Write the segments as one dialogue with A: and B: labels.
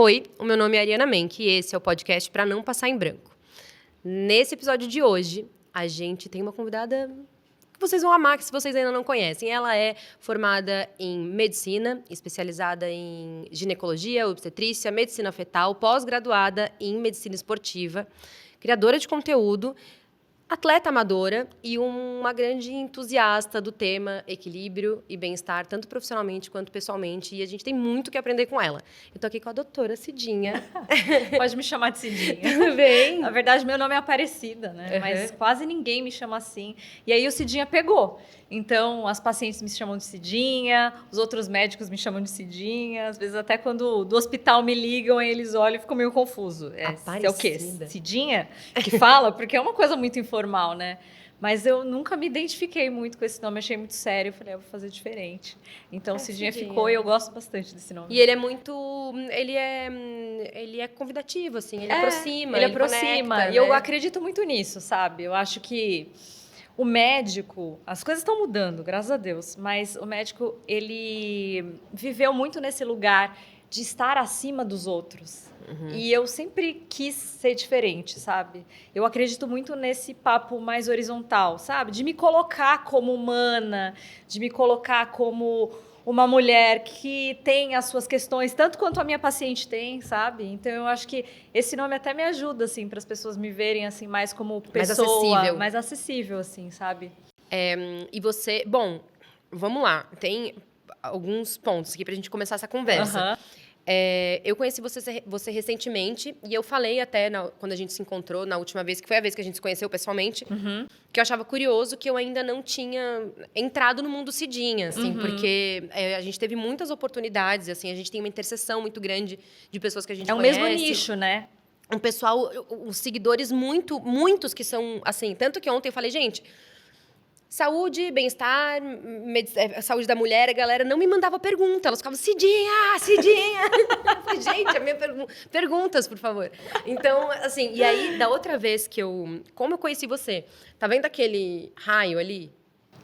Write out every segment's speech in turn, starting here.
A: Oi, o meu nome é Ariana Menck e esse é o podcast Pra Não Passar em Branco. Nesse episódio de hoje, a gente tem uma convidada que vocês vão amar, que se vocês ainda não conhecem. Ela é formada em medicina, especializada em ginecologia, obstetrícia, medicina fetal, pós-graduada em medicina esportiva, criadora de conteúdo, atleta amadora e uma grande entusiasta do tema equilíbrio e bem-estar, tanto profissionalmente quanto pessoalmente. E a gente tem muito que aprender com ela. Eu tô aqui com a doutora Cidinha.
B: Pode me chamar de Cidinha.
A: Tudo bem?
B: Na verdade, meu nome é Aparecida, né? Mas quase ninguém me chama assim. E aí o Cidinha pegou. Então, as pacientes me chamam de Cidinha, os outros médicos me chamam de Cidinha. Às vezes, até quando do hospital me ligam, aí eles olham e ficam meio confusos. É o quê? Cidinha? Que fala? Porque é uma coisa muito informal, né? Mas eu nunca me identifiquei muito com esse nome, achei muito sério. Eu falei, eu vou fazer diferente. Então, Cidinha ficou e eu gosto bastante desse nome.
A: E ele é muito... Ele é convidativo, assim. Ele aproxima,
B: ele aproxima.
A: Conecta,
B: e eu acredito muito nisso, sabe? Eu acho que o médico... As coisas estão mudando, graças a Deus. Mas o médico, ele viveu muito nesse lugar de estar acima dos outros. Uhum. E eu sempre quis ser diferente, sabe? Eu acredito muito nesse papo mais horizontal, sabe? De me colocar como humana, de me colocar como uma mulher que tem as suas questões, tanto quanto a minha paciente tem, sabe? Então, eu acho que esse nome até me ajuda, assim, para as pessoas me verem, assim, mais como pessoa. Mais acessível, assim, sabe?
A: E você... Bom, vamos lá. Tem alguns pontos aqui para a gente começar essa conversa. Uhum. Eu conheci você recentemente e eu falei até quando a gente se encontrou na última vez, que foi a vez que a gente se conheceu pessoalmente, que eu achava curioso que eu ainda não tinha entrado no mundo Cidinha, assim, porque a gente teve muitas oportunidades, assim, a gente tem uma interseção muito grande de pessoas que a gente conhece.
B: É o mesmo nicho, né?
A: Um pessoal, os seguidores muitos que são, assim, tanto que ontem eu falei, gente... Saúde, bem-estar, saúde da mulher, a galera não me mandava pergunta. Elas ficavam, Cidinha! Gente, a minha perguntas, por favor. Então, assim, e aí, da outra vez que como eu conheci você? Tá vendo aquele raio ali?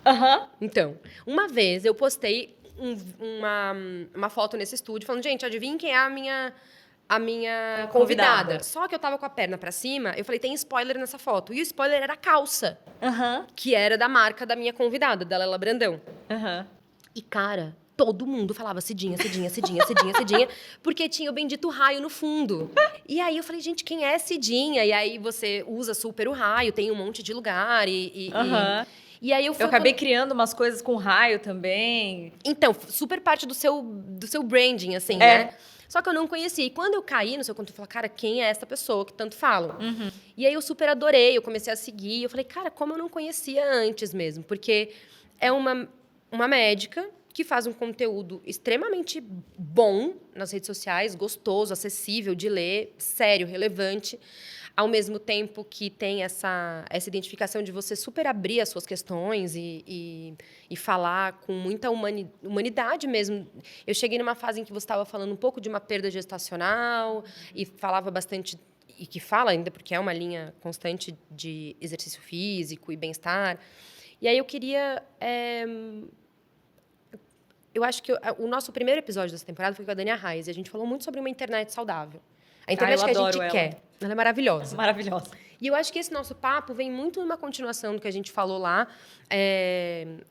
B: Aham.
A: Então, uma vez eu postei uma foto nesse estúdio, falando, gente, adivinha quem é a minha convidada. Só que eu tava com a perna pra cima, eu falei, tem spoiler nessa foto. E o spoiler era a calça, que era da marca da minha convidada, da Lela Brandão. E, cara, todo mundo falava Cidinha, porque tinha o bendito raio no fundo. E aí eu falei, gente, quem é Cidinha? E aí você usa super o raio, tem um monte de lugar e aí eu
B: acabei criando umas coisas com raio também.
A: Então, super parte do seu branding, assim, né? Só que eu não conhecia. E quando eu caí no seu conteúdo, eu falei, cara, quem é essa pessoa que tanto falam? E aí eu super adorei, eu comecei a seguir. Eu falei, cara, como eu não conhecia antes mesmo? Porque é uma médica que faz um conteúdo extremamente bom nas redes sociais, gostoso, acessível de ler, sério, relevante. Ao mesmo tempo que tem essa identificação de você super abrir as suas questões e falar com muita humanidade mesmo. Eu cheguei numa fase em que você estava falando um pouco de uma perda gestacional e falava bastante, e que fala ainda, porque é uma linha constante de exercício físico e bem-estar. E aí eu queria... Eu acho que o nosso primeiro episódio dessa temporada foi com a Dani Arraes, e a gente falou muito sobre uma internet saudável. A internet que a gente quer. Ela é maravilhosa.
B: Maravilhosa.
A: E eu acho que esse nosso papo vem muito numa continuação do que a gente falou lá.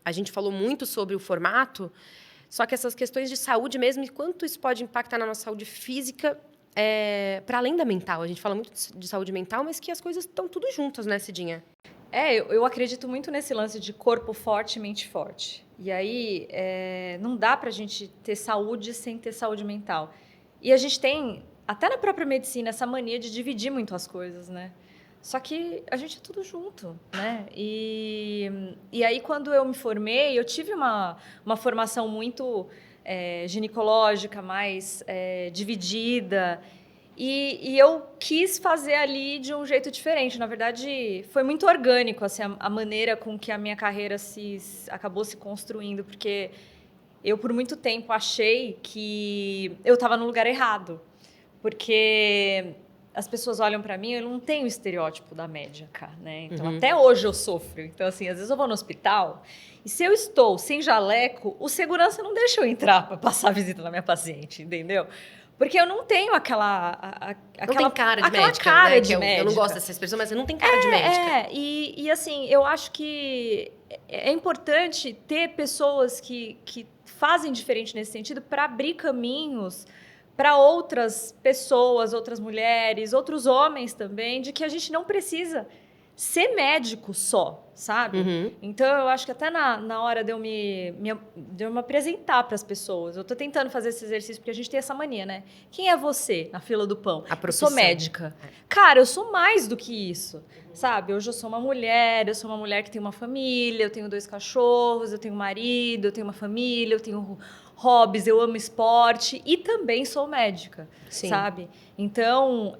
A: A gente falou muito sobre o formato, só que essas questões de saúde mesmo, e quanto isso pode impactar na nossa saúde física, para além da mental. A gente fala muito de saúde mental, mas que as coisas estão tudo juntas, né, Cidinha?
B: Eu acredito muito nesse lance de corpo forte e mente forte. E aí, não dá pra gente ter saúde sem ter saúde mental. E a gente tem... Até na própria medicina, essa mania de dividir muito as coisas, né? Só que a gente é tudo junto, né? E aí, quando eu me formei, eu tive uma formação muito ginecológica, mais dividida. E eu quis fazer ali de um jeito diferente. Na verdade, foi muito orgânico assim, a maneira com que a minha carreira acabou se construindo, porque eu, por muito tempo, achei que eu estava no lugar errado. Porque as pessoas olham para mim, eu não tenho o estereótipo da médica, né? Então, até hoje eu sofro. Então, assim, às vezes eu vou no hospital e se eu estou sem jaleco, o segurança não deixa eu entrar para passar a visita na minha paciente, entendeu? Porque eu não tenho aquela
A: não tem cara de médica,
B: cara
A: né?
B: de médica.
A: Eu não gosto dessa expressão, mas você não tem cara de médica.
B: E assim, eu acho que é importante ter pessoas que fazem diferente nesse sentido para abrir caminhos para outras pessoas, outras mulheres, outros homens também, de que a gente não precisa ser médico só, sabe?
A: Uhum.
B: Então, eu acho que até na hora de eu me apresentar para as pessoas, eu tô tentando fazer esse exercício, porque a gente tem essa mania, né? Quem é você na fila do pão?
A: A
B: Eu sou
A: profissão.
B: médica. Cara, eu sou mais do que isso, sabe? Hoje eu sou uma mulher que tem uma família, eu tenho 2 cachorros, eu tenho um marido, eu tenho uma família, eu tenho hobbies, eu amo esporte e também sou médica,
A: Sim.
B: sabe? Então,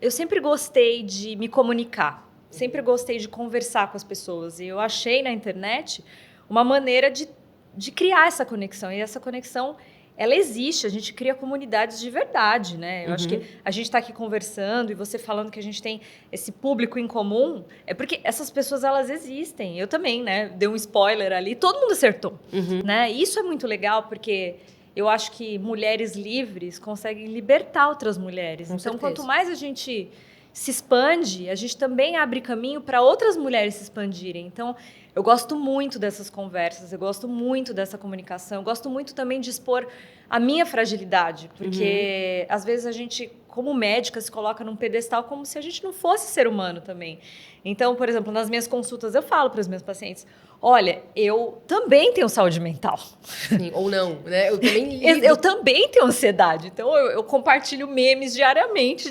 B: eu sempre gostei de me comunicar, sempre gostei de conversar com as pessoas. E eu achei na internet uma maneira de criar essa conexão. E essa conexão, ela existe, a gente cria comunidades de verdade, né? Eu acho que a gente está aqui conversando e você falando que a gente tem esse público em comum, é porque essas pessoas, elas existem. Eu também, né? Dei um spoiler ali, todo mundo acertou, né? E isso é muito legal, porque eu acho que mulheres livres conseguem libertar outras mulheres.
A: Com
B: então,
A: certeza.
B: quanto mais a gente se expande, a gente também abre caminho para outras mulheres se expandirem. Então, eu gosto muito dessas conversas, eu gosto muito dessa comunicação, eu gosto muito também de expor a minha fragilidade, porque às vezes a gente, como médica, se coloca num pedestal como se a gente não fosse ser humano também. Então, por exemplo, nas minhas consultas eu falo para os meus pacientes: olha, eu também tenho saúde mental.
A: Sim, ou não, né? Eu também lido.
B: Eu também tenho ansiedade. Então, eu compartilho memes diariamente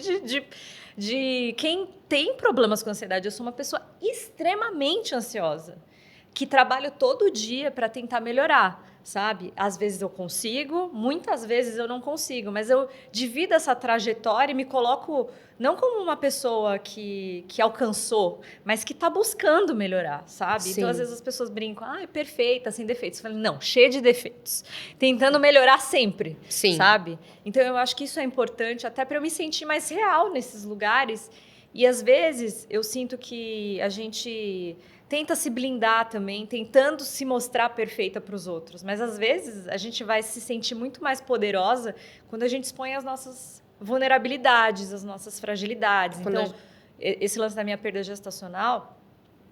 B: de quem tem problemas com ansiedade. Eu sou uma pessoa extremamente ansiosa, que trabalho todo dia para tentar melhorar, sabe? Às vezes eu consigo, muitas vezes eu não consigo, mas eu divido essa trajetória e me coloco não como uma pessoa que alcançou, mas que está buscando melhorar, sabe?
A: Sim.
B: Então, às vezes as pessoas brincam: é perfeita, sem defeitos. Eu falo: não, cheia de defeitos, tentando melhorar sempre,
A: Sim.
B: sabe? Então, eu acho que isso é importante até para eu me sentir mais real nesses lugares. E, às vezes, eu sinto que a gente tenta se blindar também, tentando se mostrar perfeita para os outros. Mas, às vezes, a gente vai se sentir muito mais poderosa quando a gente expõe as nossas vulnerabilidades, as nossas fragilidades. Então, esse lance da minha perda gestacional,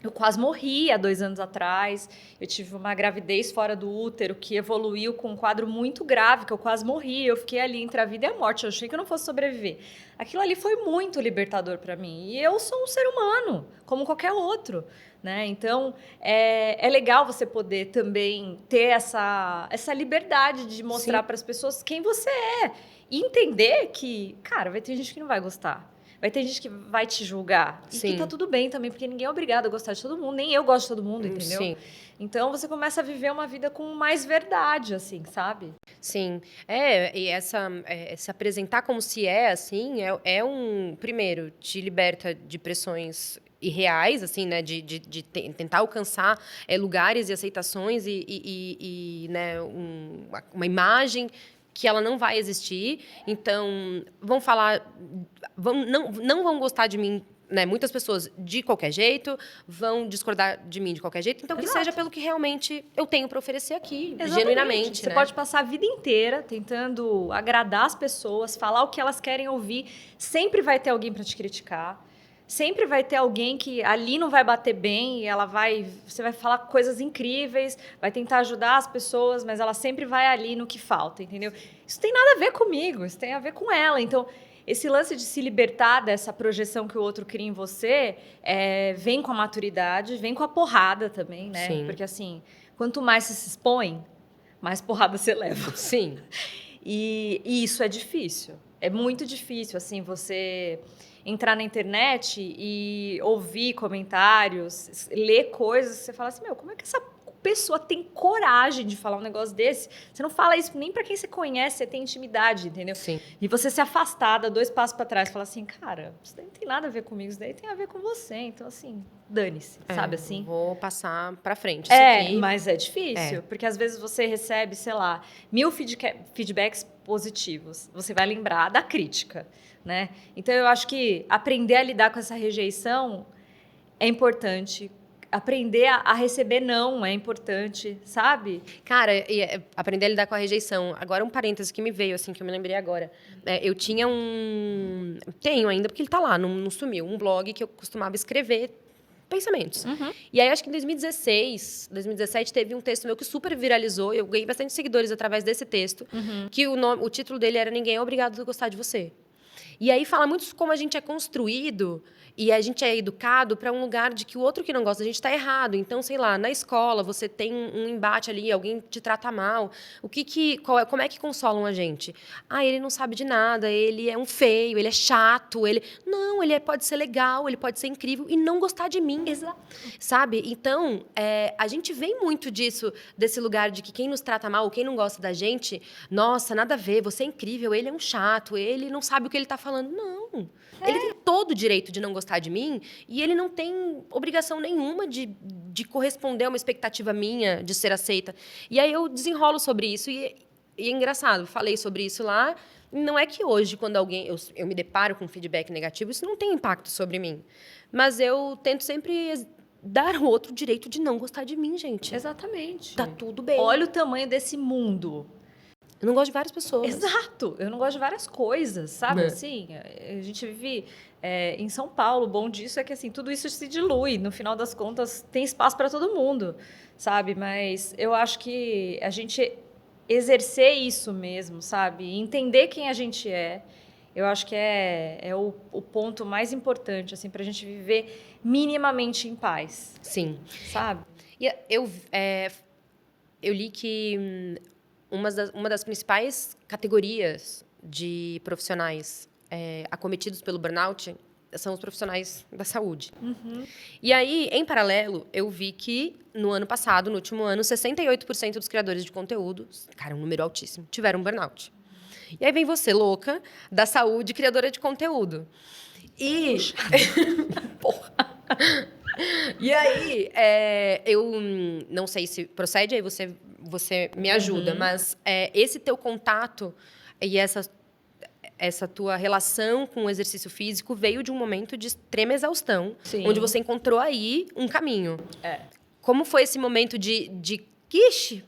B: eu quase morri há 2 anos atrás. Eu tive uma gravidez fora do útero que evoluiu com um quadro muito grave, que eu quase morri. Eu fiquei ali entre a vida e a morte. Eu achei que eu não fosse sobreviver. Aquilo ali foi muito libertador para mim. E eu sou um ser humano, como qualquer outro, né? Então, é legal você poder também ter essa liberdade de mostrar para as pessoas quem você é. E entender que, cara, vai ter gente que não vai gostar. Vai ter gente que vai te julgar.
A: Sim.
B: E que tá tudo bem também, porque ninguém é obrigado a gostar de todo mundo. Nem eu gosto de todo mundo, entendeu?
A: Sim.
B: Então, você começa a viver uma vida com mais verdade, assim, sabe?
A: Sim. E se apresentar como se é, assim, primeiro, te liberta de pressões irreais, assim, né, de tentar alcançar lugares e aceitações e né, uma imagem que ela não vai existir. Então, vão falar, não vão gostar de mim, né? Muitas pessoas de qualquer jeito, vão discordar de mim de qualquer jeito. Então, que seja pelo que realmente eu tenho para oferecer aqui, genuinamente.
B: Você
A: né?
B: pode passar a vida inteira tentando agradar as pessoas, falar o que elas querem ouvir. Sempre vai ter alguém para te criticar. Sempre vai ter alguém que ali não vai bater bem e você vai falar coisas incríveis, vai tentar ajudar as pessoas, mas ela sempre vai ali no que falta, entendeu? Isso tem nada a ver comigo, isso tem a ver com ela. Então, esse lance de se libertar dessa projeção que o outro cria em você, vem com a maturidade, vem com a porrada também, né?
A: Sim.
B: Porque, assim, quanto mais você se expõe, mais porrada você leva.
A: Sim.
B: E isso é difícil. É muito difícil, assim, você entrar na internet e ouvir comentários, ler coisas, você fala assim: meu, como é que essa pessoa tem coragem de falar um negócio desse? Você não fala isso nem pra quem você conhece, você tem intimidade, entendeu?
A: Sim.
B: E você se afastar, dar 2 passos pra trás, falar assim: cara, isso daí não tem nada a ver comigo, isso daí tem a ver com você. Então, assim, dane-se, sabe assim?
A: Vou passar pra frente. Isso aqui.
B: Mas é difícil, porque às vezes você recebe, sei lá, 1000 feedbacks positivos. Você vai lembrar da crítica, né? Então, eu acho que aprender a lidar com essa rejeição é importante. aprender a receber não é importante, sabe?
A: Cara, aprender a lidar com a rejeição. Agora, um parêntese que me veio, assim, que eu me lembrei agora. Eu tinha Tenho ainda, porque ele tá lá, não sumiu. Um blog que eu costumava escrever pensamentos. E aí, acho que em 2016, 2017, teve um texto meu que super viralizou. Eu ganhei bastante seguidores através desse texto. Que o título dele era Ninguém é Obrigado a Gostar de Você. E aí fala muito como a gente é construído e a gente é educado para um lugar de que o outro que não gosta da gente está errado. Então, sei lá, na escola você tem um embate ali, alguém te trata mal. Como é que consolam a gente? Ah, ele não sabe de nada, ele é um feio, ele é chato, Não, pode ser legal, ele pode ser incrível e não gostar de mim.
B: Exato.
A: Sabe? Então, a gente vem muito desse lugar de que quem nos trata mal ou quem não gosta da gente, nossa, nada a ver, você é incrível, ele é um chato, ele não sabe o que ele está falando. Não. Ele tem todo o direito de não gostar de mim e ele não tem obrigação nenhuma de corresponder a uma expectativa minha de ser aceita. E aí eu desenrolo sobre isso e é engraçado, falei sobre isso lá. Não é que hoje, quando eu me deparo com feedback negativo, isso não tem impacto sobre mim. Mas eu tento sempre dar ao outro o direito de não gostar de mim, gente.
B: Exatamente.
A: Tá tudo bem.
B: Olha o tamanho desse mundo.
A: Eu não gosto de várias pessoas.
B: Exato. Eu não gosto de várias coisas, sabe? Assim, a gente vive em São Paulo. O bom disso é que assim, tudo isso se dilui. No final das contas, tem espaço para todo mundo, sabe? Mas eu acho que a gente exercer isso mesmo, sabe? Entender quem a gente eu acho que é o ponto mais importante, assim, para a gente viver minimamente em paz.
A: Sim.
B: Sabe?
A: E eu li que uma das principais categorias de profissionais acometidos pelo burnout são os profissionais da saúde. E aí, em paralelo, eu vi que no ano passado, no último ano, 68% dos criadores de conteúdo, cara, um número altíssimo, tiveram burnout. E aí vem você, louca, da saúde, criadora de conteúdo. E... Porra! E aí, eu não sei se procede, aí você me ajuda, mas esse teu contato e essa tua relação com o exercício físico veio de um momento de extrema exaustão,
B: Sim.
A: onde você encontrou aí um caminho. Como foi esse momento ixi,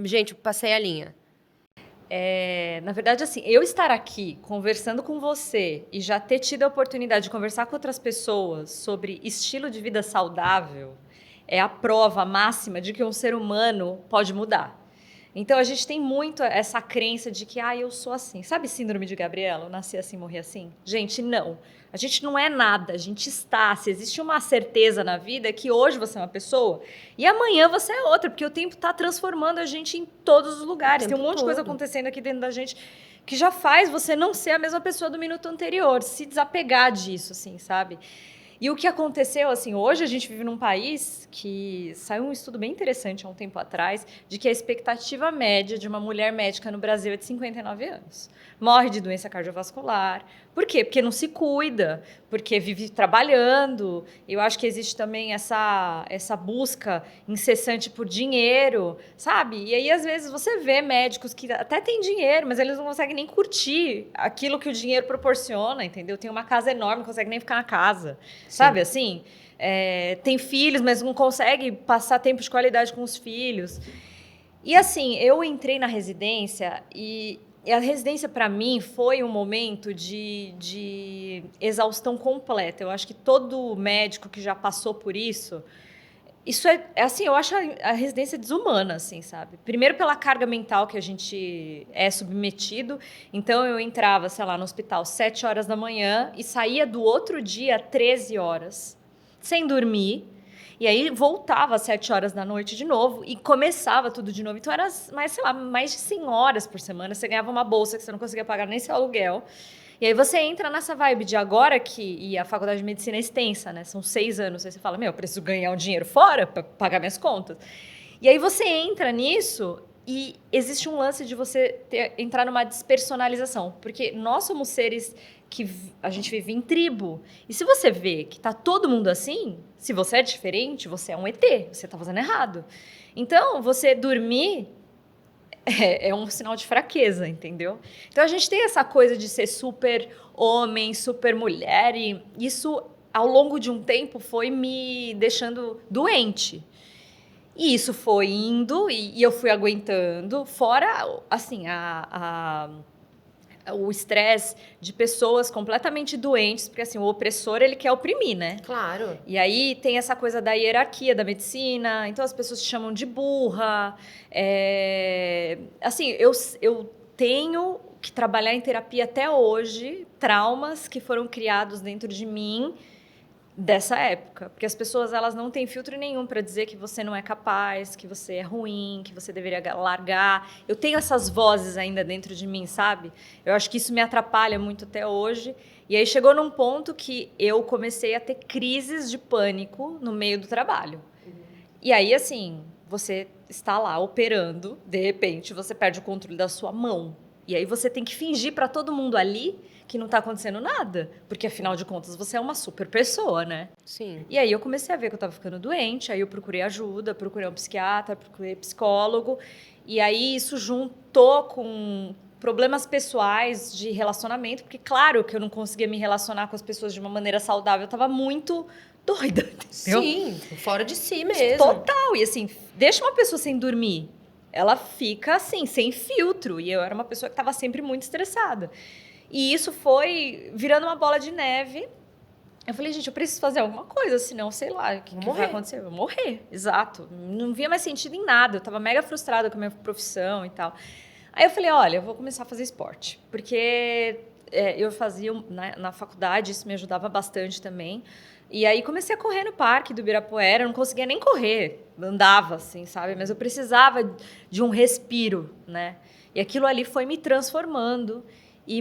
A: gente, eu passei a linha?
B: Na verdade, assim, eu estar aqui conversando com você e já ter tido a oportunidade de conversar com outras pessoas sobre estilo de vida saudável é a prova máxima de que um ser humano pode mudar. Então, a gente tem muito essa crença de que, eu sou assim. Sabe síndrome de Gabriela? Eu nasci assim, morri assim? Gente, não. A gente não é nada, a gente está. Se existe uma certeza na vida é que hoje você é uma pessoa e amanhã você é outra, porque o tempo está transformando a gente em todos os lugares. Tem um monte de coisa acontecendo aqui dentro da gente que já faz você não ser a mesma pessoa do minuto anterior, se desapegar disso, assim, sabe? E o que aconteceu, assim, hoje a gente vive num país que saiu um estudo bem interessante há um tempo atrás, de que a expectativa média de uma mulher médica no Brasil é de 59 anos. Morre de doença cardiovascular. Por quê? Porque não se cuida, porque vive trabalhando. Eu acho que existe também essa busca incessante por dinheiro, sabe? E aí, às vezes, você vê médicos que até têm dinheiro, mas eles não conseguem nem curtir aquilo que o dinheiro proporciona, entendeu? Tem uma casa enorme, não consegue nem ficar na casa. Sim. Sabe assim? Tem filhos, mas não consegue passar tempo de qualidade com os filhos. E assim, eu entrei na residência e a residência, para mim, foi um momento de exaustão completa. Eu acho que todo médico que já passou por isso é assim, eu acho a residência desumana, assim, sabe? Primeiro pela carga mental que a gente é submetido. Então, eu entrava, sei lá, no hospital 7 horas da manhã e saía do outro dia 13 horas, sem dormir. E aí, voltava às 7 horas da noite de novo e começava tudo de novo. Então, era mais de 100 horas por semana. Você ganhava uma bolsa que você não conseguia pagar nem seu aluguel. E aí você entra nessa vibe de agora e a faculdade de medicina é extensa, né? São 6 anos. Aí você fala, eu preciso ganhar um dinheiro fora para pagar minhas contas. E aí você entra nisso e existe um lance de você entrar numa despersonalização. Porque nós somos seres que a gente vive em tribo. E se você vê que tá todo mundo assim, se você é diferente, você é um ET, você tá fazendo errado. Então, você dormir é um sinal de fraqueza, entendeu? Então, a gente tem essa coisa de ser super homem, super mulher, e isso ao longo de um tempo, foi me deixando doente. E isso foi indo e eu fui aguentando. Fora, assim, o estresse de pessoas completamente doentes, porque assim, o opressor, ele quer oprimir, né?
A: Claro.
B: E aí tem essa coisa da hierarquia da medicina, então as pessoas te chamam de burra. Assim, eu tenho que trabalhar em terapia até hoje, traumas que foram criados dentro de mim dessa época, porque as pessoas, elas não têm filtro nenhum para dizer que você não é capaz, que você é ruim, que você deveria largar. Eu tenho essas vozes ainda dentro de mim, sabe? Eu acho que isso me atrapalha muito até hoje. E aí chegou num ponto que eu comecei a ter crises de pânico no meio do trabalho. E aí, assim, você está lá operando, de repente você perde o controle da sua mão. E aí você tem que fingir para todo mundo ali que não está acontecendo nada, porque afinal de contas você é uma super pessoa, né?
A: Sim.
B: E aí eu comecei a ver que eu estava ficando doente, aí eu procurei ajuda, procurei um psiquiatra, procurei psicólogo, e aí isso juntou com problemas pessoais de relacionamento, porque claro que eu não conseguia me relacionar com as pessoas de uma maneira saudável, eu estava muito doida, entendeu?
A: Sim, fora de si mesmo.
B: Total, e assim, deixa uma pessoa sem dormir, ela fica assim, sem filtro, e eu era uma pessoa que estava sempre muito estressada. E isso foi virando uma bola de neve. Eu falei, gente, eu preciso fazer alguma coisa, senão, sei lá, o que vai acontecer? Eu vou morrer, exato. Não via mais sentido em nada. Eu tava mega frustrada com a minha profissão e tal. Aí eu falei, olha, eu vou começar a fazer esporte. Porque eu fazia na faculdade, isso me ajudava bastante também. E aí comecei a correr no parque do Ibirapuera. Eu não conseguia nem correr, andava assim, sabe? Mas eu precisava de um respiro, né? E aquilo ali foi me transformando e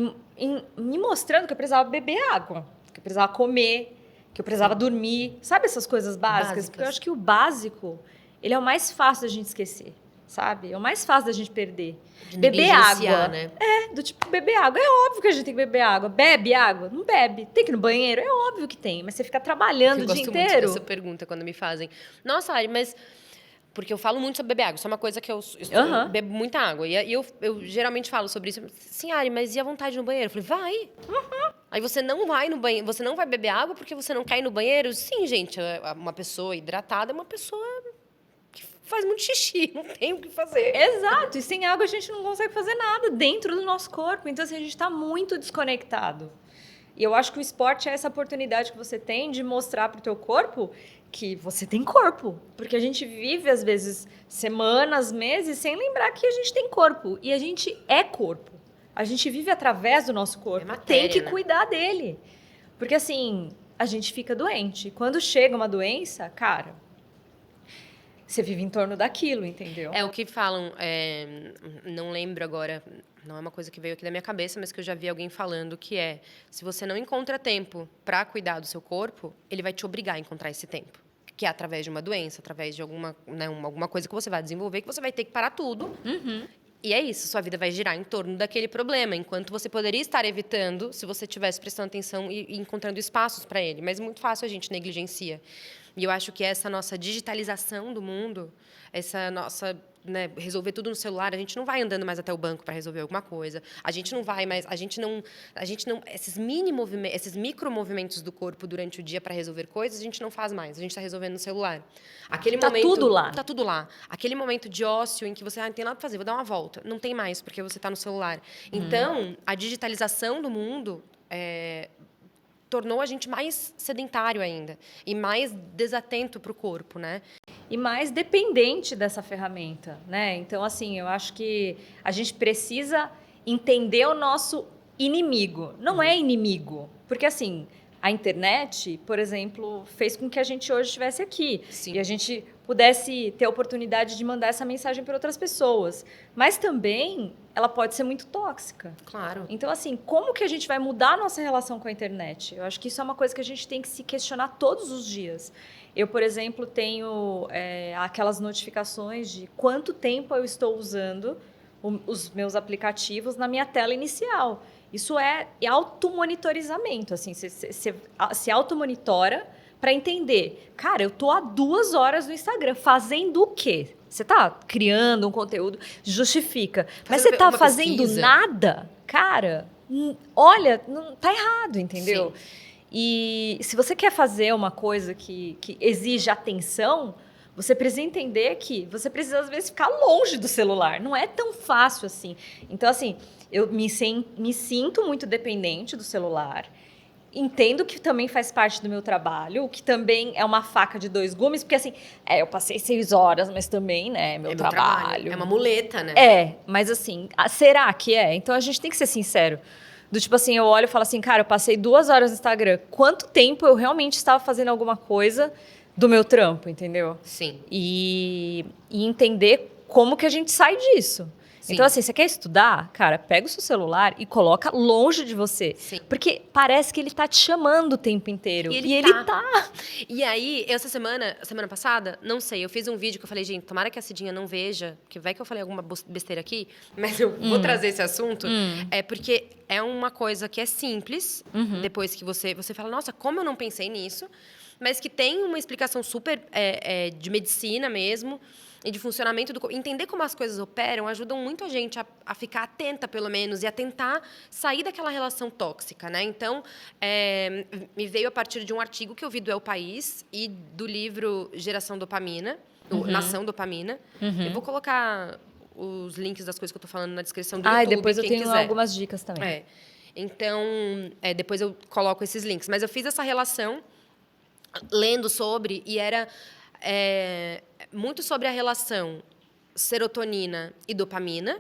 B: me mostrando que eu precisava beber água, que eu precisava comer, que eu precisava dormir. Sabe essas coisas básicas? Porque eu acho que o básico, ele é o mais fácil da gente esquecer, sabe? É o mais fácil da gente perder. Beber água.
A: Né?
B: Do tipo, beber água. É óbvio que a gente tem que beber água. Bebe água? Não bebe. Tem que ir no banheiro? É óbvio que tem. Mas você fica trabalhando o dia inteiro. Eu gosto
A: muito dessa pergunta quando me fazem. Nossa, Ari, mas... Porque eu falo muito sobre beber água. Isso é uma coisa que eu bebo muita água. E eu geralmente falo sobre isso. Sim, Ari, mas e a vontade no banheiro? Eu falei, vai. Aí você não vai no banheiro, você não vai beber água porque você não quer ir no banheiro? Sim, gente, uma pessoa hidratada é uma pessoa que faz muito xixi, não tem o que fazer.
B: Exato, e sem água a gente não consegue fazer nada dentro do nosso corpo. Então, assim, a gente está muito desconectado. E eu acho que o esporte é essa oportunidade que você tem de mostrar para o teu corpo que você tem corpo. Porque a gente vive, às vezes, semanas, meses, sem lembrar que a gente tem corpo. E a gente é corpo. A gente vive através do nosso corpo.
A: Matéria,
B: tem que
A: né?
B: cuidar dele. Porque, assim, a gente fica doente. Quando chega uma doença, cara, você vive em torno daquilo, entendeu?
A: É o que falam, não lembro agora, não é uma coisa que veio aqui da minha cabeça, mas que eu já vi alguém falando, que é, se você não encontra tempo para cuidar do seu corpo, ele vai te obrigar a encontrar esse tempo. Que é através de uma doença, através de alguma coisa que você vai desenvolver, que você vai ter que parar tudo. E é isso, sua vida vai girar em torno daquele problema, enquanto você poderia estar evitando se você estivesse prestando atenção e encontrando espaços para ele. Mas muito fácil a gente negligencia. E eu acho que essa nossa digitalização do mundo, essa nossa... Né, resolver tudo no celular, a gente não vai andando mais até o banco para resolver alguma coisa. A gente não vai mais, a gente não esses micro movimentos do corpo durante o dia para resolver coisas, a gente não faz mais. A gente está resolvendo no celular. Aquele
B: tá
A: momento,
B: tudo lá.
A: Tá tudo lá. Aquele momento de ócio em que você não tem nada para fazer, vou dar uma volta. Não tem mais, porque você está no celular. Então, a digitalização do mundo tornou a gente mais sedentário ainda e mais desatento para o corpo, né?
B: E mais dependente dessa ferramenta, né? Então, assim, eu acho que a gente precisa entender o nosso inimigo. Não é inimigo, porque assim, a internet, por exemplo, fez com que a gente hoje estivesse aqui.
A: Sim.
B: E a gente pudesse ter a oportunidade de mandar essa mensagem para outras pessoas. Mas também ela pode ser muito tóxica.
A: Claro.
B: Então, assim, como que a gente vai mudar a nossa relação com a internet? Eu acho que isso é uma coisa que a gente tem que se questionar todos os dias. Eu, por exemplo, tenho aquelas notificações de quanto tempo eu estou usando os meus aplicativos na minha tela inicial. Isso é automonitorizamento, assim, você se automonitora para entender. Cara, eu tô há 2 horas no Instagram, fazendo o quê? Você tá criando um conteúdo, justifica. Mas você tá fazendo nada? Cara, olha, não tá errado, entendeu?
A: Sim.
B: E se você quer fazer uma coisa que exige atenção, você precisa entender que você precisa, às vezes, ficar longe do celular. Não é tão fácil assim. Então, assim, eu me sinto muito dependente do celular. Entendo que também faz parte do meu trabalho, que também é uma faca de dois gumes, porque assim, eu passei 6 horas, mas também, né, meu trabalho.
A: É uma muleta, né?
B: Mas assim, será que é? Então a gente tem que ser sincero. Do tipo assim, eu olho e falo assim, cara, eu passei 2 horas no Instagram. Quanto tempo eu realmente estava fazendo alguma coisa do meu trampo, entendeu?
A: Sim.
B: E entender como que a gente sai disso. Sim. Então, assim, você quer estudar? Cara, pega o seu celular e coloca longe de você.
A: Sim.
B: Porque parece que ele tá te chamando o tempo inteiro.
A: E ele tá. E aí, essa semana passada, não sei, eu fiz um vídeo que eu falei, gente, tomara que a Cidinha não veja, que vai que eu falei alguma besteira aqui, mas eu vou trazer esse assunto. Porque é uma coisa que é simples, depois que você fala, nossa, como eu não pensei nisso, mas que tem uma explicação super de medicina mesmo, e de funcionamento do corpo. Entender como as coisas operam ajudam muito a gente a ficar atenta, pelo menos, e a tentar sair daquela relação tóxica, né? Então, me veio a partir de um artigo que eu vi do El País e do livro Geração Dopamina, Nação Dopamina. Eu vou colocar os links das coisas que eu estou falando na descrição do YouTube,
B: depois eu tenho
A: quiser.
B: algumas dicas também.
A: Então, depois eu coloco esses links. Mas eu fiz essa relação lendo sobre, e era muito sobre a relação serotonina e dopamina,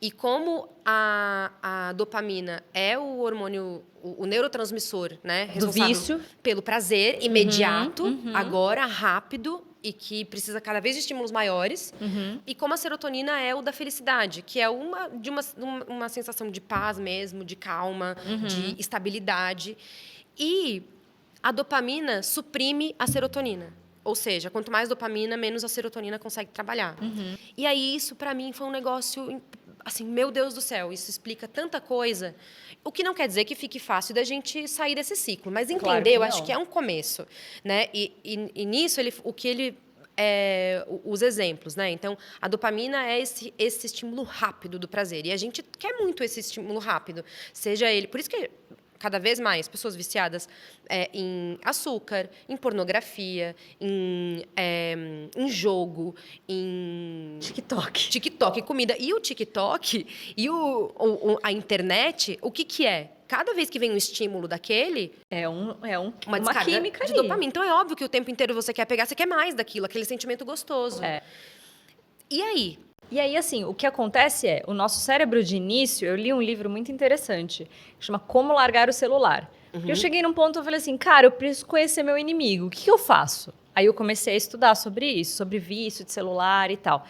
A: e como a dopamina é o hormônio, o neurotransmissor, né, responsável
B: do vício,
A: pelo prazer imediato, agora, rápido, e que precisa cada vez de estímulos maiores, e como a serotonina é o da felicidade, que é uma sensação de paz mesmo, de calma, de estabilidade. E a dopamina suprime a serotonina. Ou seja, quanto mais dopamina, menos a serotonina consegue trabalhar. E aí, isso, para mim, foi um negócio... Assim, meu Deus do céu, isso explica tanta coisa. O que não quer dizer que fique fácil da gente sair desse ciclo. Mas entender, claro eu acho que é um começo. Né? E nisso, os exemplos, né? Então, a dopamina é esse estímulo rápido do prazer. E a gente quer muito esse estímulo rápido. Seja ele... Por isso que... cada vez mais pessoas viciadas em açúcar, em pornografia, em jogo, em TikTok, comida. E o TikTok e a internet, o que é? Cada vez que vem um estímulo daquele... uma química de dopamina. Então, é óbvio que o tempo inteiro você quer pegar, você quer mais daquilo, aquele sentimento gostoso. E aí?
B: E aí, assim, o que acontece o nosso cérebro de início, eu li um livro muito interessante, que chama Como Largar o Celular. Eu cheguei num ponto, eu falei assim, cara, eu preciso conhecer meu inimigo, o que eu faço? Aí eu comecei a estudar sobre isso, sobre vício de celular e tal.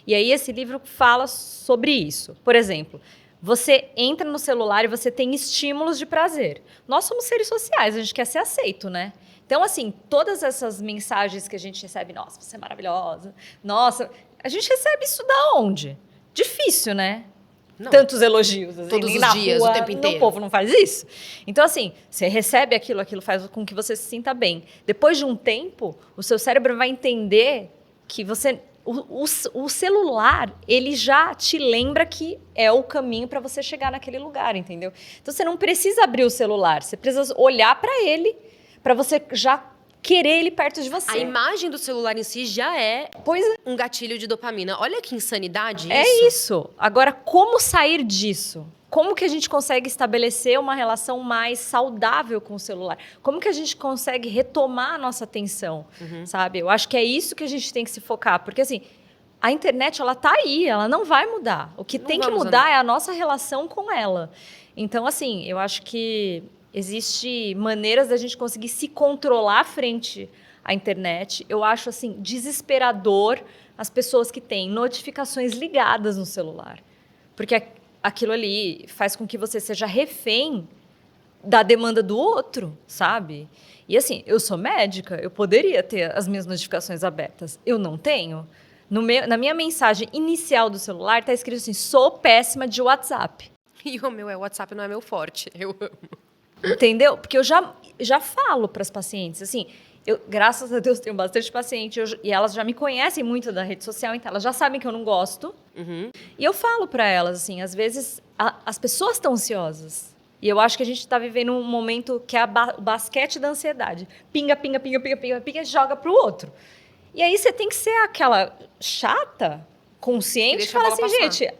B: E aí esse livro fala sobre isso. Por exemplo, você entra no celular e você tem estímulos de prazer. Nós somos seres sociais, a gente quer ser aceito, né? Então, assim, todas essas mensagens que a gente recebe, nossa, você é maravilhosa, nossa... A gente recebe isso da onde? Difícil, né? Não. Tantos elogios. Assim,
A: todos os dias,
B: rua,
A: o tempo inteiro.
B: O povo não faz isso. Então, assim, você recebe aquilo faz com que você se sinta bem. Depois de um tempo, o seu cérebro vai entender que você... O celular, ele já te lembra que é o caminho para você chegar naquele lugar, entendeu? Então, você não precisa abrir o celular. Você precisa olhar para ele, para você já... querer ele perto de você.
A: A imagem do celular em si já é um gatilho de dopamina. Olha que insanidade isso.
B: É isso. Agora, como sair disso? Como que a gente consegue estabelecer uma relação mais saudável com o celular? Como que a gente consegue retomar a nossa atenção, sabe? Eu acho que é isso que a gente tem que se focar. Porque, assim, a internet, ela tá aí, ela não vai mudar. O que tem que mudar é a nossa relação com ela. Então, assim, eu acho que... Existem maneiras da gente conseguir se controlar frente à internet. Eu acho, assim, desesperador as pessoas que têm notificações ligadas no celular. Porque aquilo ali faz com que você seja refém da demanda do outro, sabe? E, assim, eu sou médica, eu poderia ter as minhas notificações abertas. Eu não tenho. Na minha mensagem inicial do celular está escrito assim, sou péssima de WhatsApp.
A: E o meu WhatsApp não é meu forte, eu amo.
B: Entendeu? Porque eu já falo para as pacientes, assim, eu, graças a Deus, tenho bastante paciente e elas já me conhecem muito da rede social, então elas já sabem que eu não gosto. E eu falo para elas, assim, às vezes as pessoas estão ansiosas. E eu acho que a gente está vivendo um momento que é o basquete da ansiedade. Pinga, pinga, pinga, pinga, pinga, pinga, joga pro outro. E aí você tem que ser aquela chata, consciente, e falar assim, gente,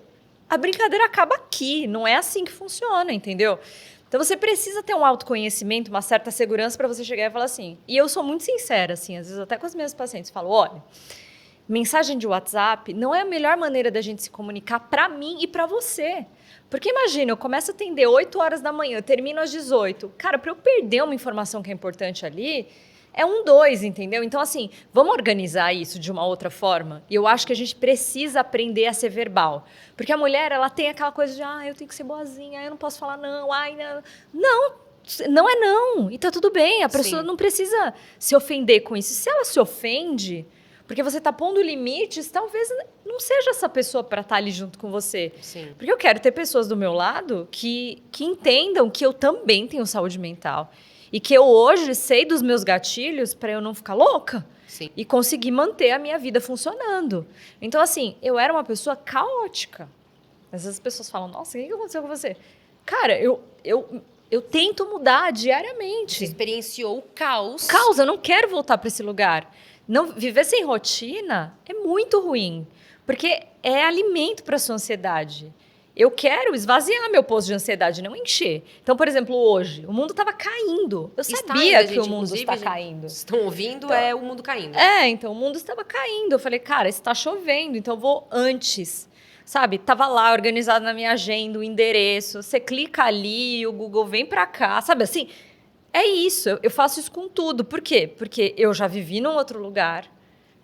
B: a brincadeira acaba aqui, não é assim que funciona, entendeu? Então você precisa ter um autoconhecimento, uma certa segurança para você chegar e falar assim. E eu sou muito sincera, assim, às vezes até com as minhas pacientes, falo, olha, mensagem de WhatsApp não é a melhor maneira da gente se comunicar para mim e para você. Porque imagina, eu começo a atender 8 horas da manhã, eu termino às 18. Cara, para eu perder uma informação que é importante ali, é 2, entendeu? Então, assim, vamos organizar isso de uma outra forma? E eu acho que a gente precisa aprender a ser verbal. Porque a mulher, ela tem aquela coisa de, eu tenho que ser boazinha, eu não posso falar não, não. Não é não. E tá tudo bem, a pessoa não precisa se ofender com isso. Se ela se ofende, porque você tá pondo limites, talvez não seja essa pessoa para estar ali junto com você.
A: Sim.
B: Porque eu quero ter pessoas do meu lado que entendam que eu também tenho saúde mental. E que eu hoje sei dos meus gatilhos para eu não ficar louca.
A: Sim.
B: E conseguir manter a minha vida funcionando. Então, assim, eu era uma pessoa caótica. Às vezes as pessoas falam, nossa, o que aconteceu com você? Cara, eu tento mudar diariamente.
A: Você experienciou o caos.
B: Eu não quero voltar para esse lugar. Não, viver sem rotina é muito ruim. Porque é alimento para sua ansiedade. Eu quero esvaziar meu poço de ansiedade, não encher. Então, por exemplo, hoje, o mundo estava caindo. Eu sabia que o mundo está caindo.
A: Estão ouvindo, então, o mundo caindo.
B: Então, o mundo estava caindo. Eu falei, cara, está chovendo, então eu vou antes. Sabe? Tava lá organizado na minha agenda, o endereço. Você clica ali, o Google vem para cá. Sabe assim? É isso. Eu faço isso com tudo. Por quê? Porque eu já vivi num outro lugar,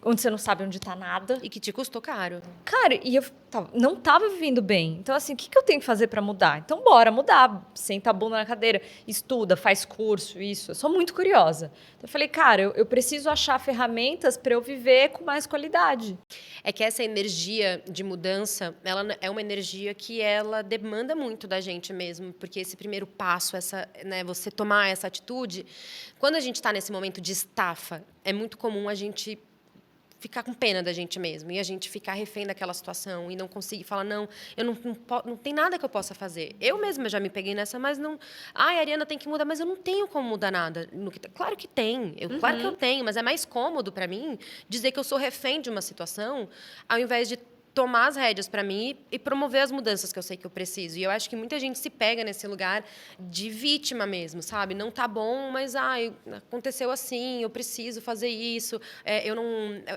B: onde você não sabe onde está nada.
A: E que te custou caro.
B: Cara, e eu não estava vivendo bem. Então, assim, o que eu tenho que fazer para mudar? Então, bora mudar. Senta a bunda na cadeira, estuda, faz curso, isso. Eu sou muito curiosa. Então, eu falei, cara, eu preciso achar ferramentas para eu viver com mais qualidade.
A: É que essa energia de mudança, ela é uma energia que ela demanda muito da gente mesmo. Porque esse primeiro passo, você tomar essa atitude... Quando a gente está nesse momento de estafa, é muito comum a gente ficar com pena da gente mesmo e a gente ficar refém daquela situação e não conseguir falar, não, eu não tem nada que eu possa fazer. Eu mesma já me peguei nessa, mas não... a Ariana tem que mudar, mas eu não tenho como mudar nada. Claro que tem, claro que eu tenho, mas é mais cômodo para mim dizer que eu sou refém de uma situação ao invés de tomar as rédeas para mim e promover as mudanças que eu sei que eu preciso. E eu acho que muita gente se pega nesse lugar de vítima mesmo, sabe? Não tá bom, mas aconteceu assim, eu preciso fazer isso, é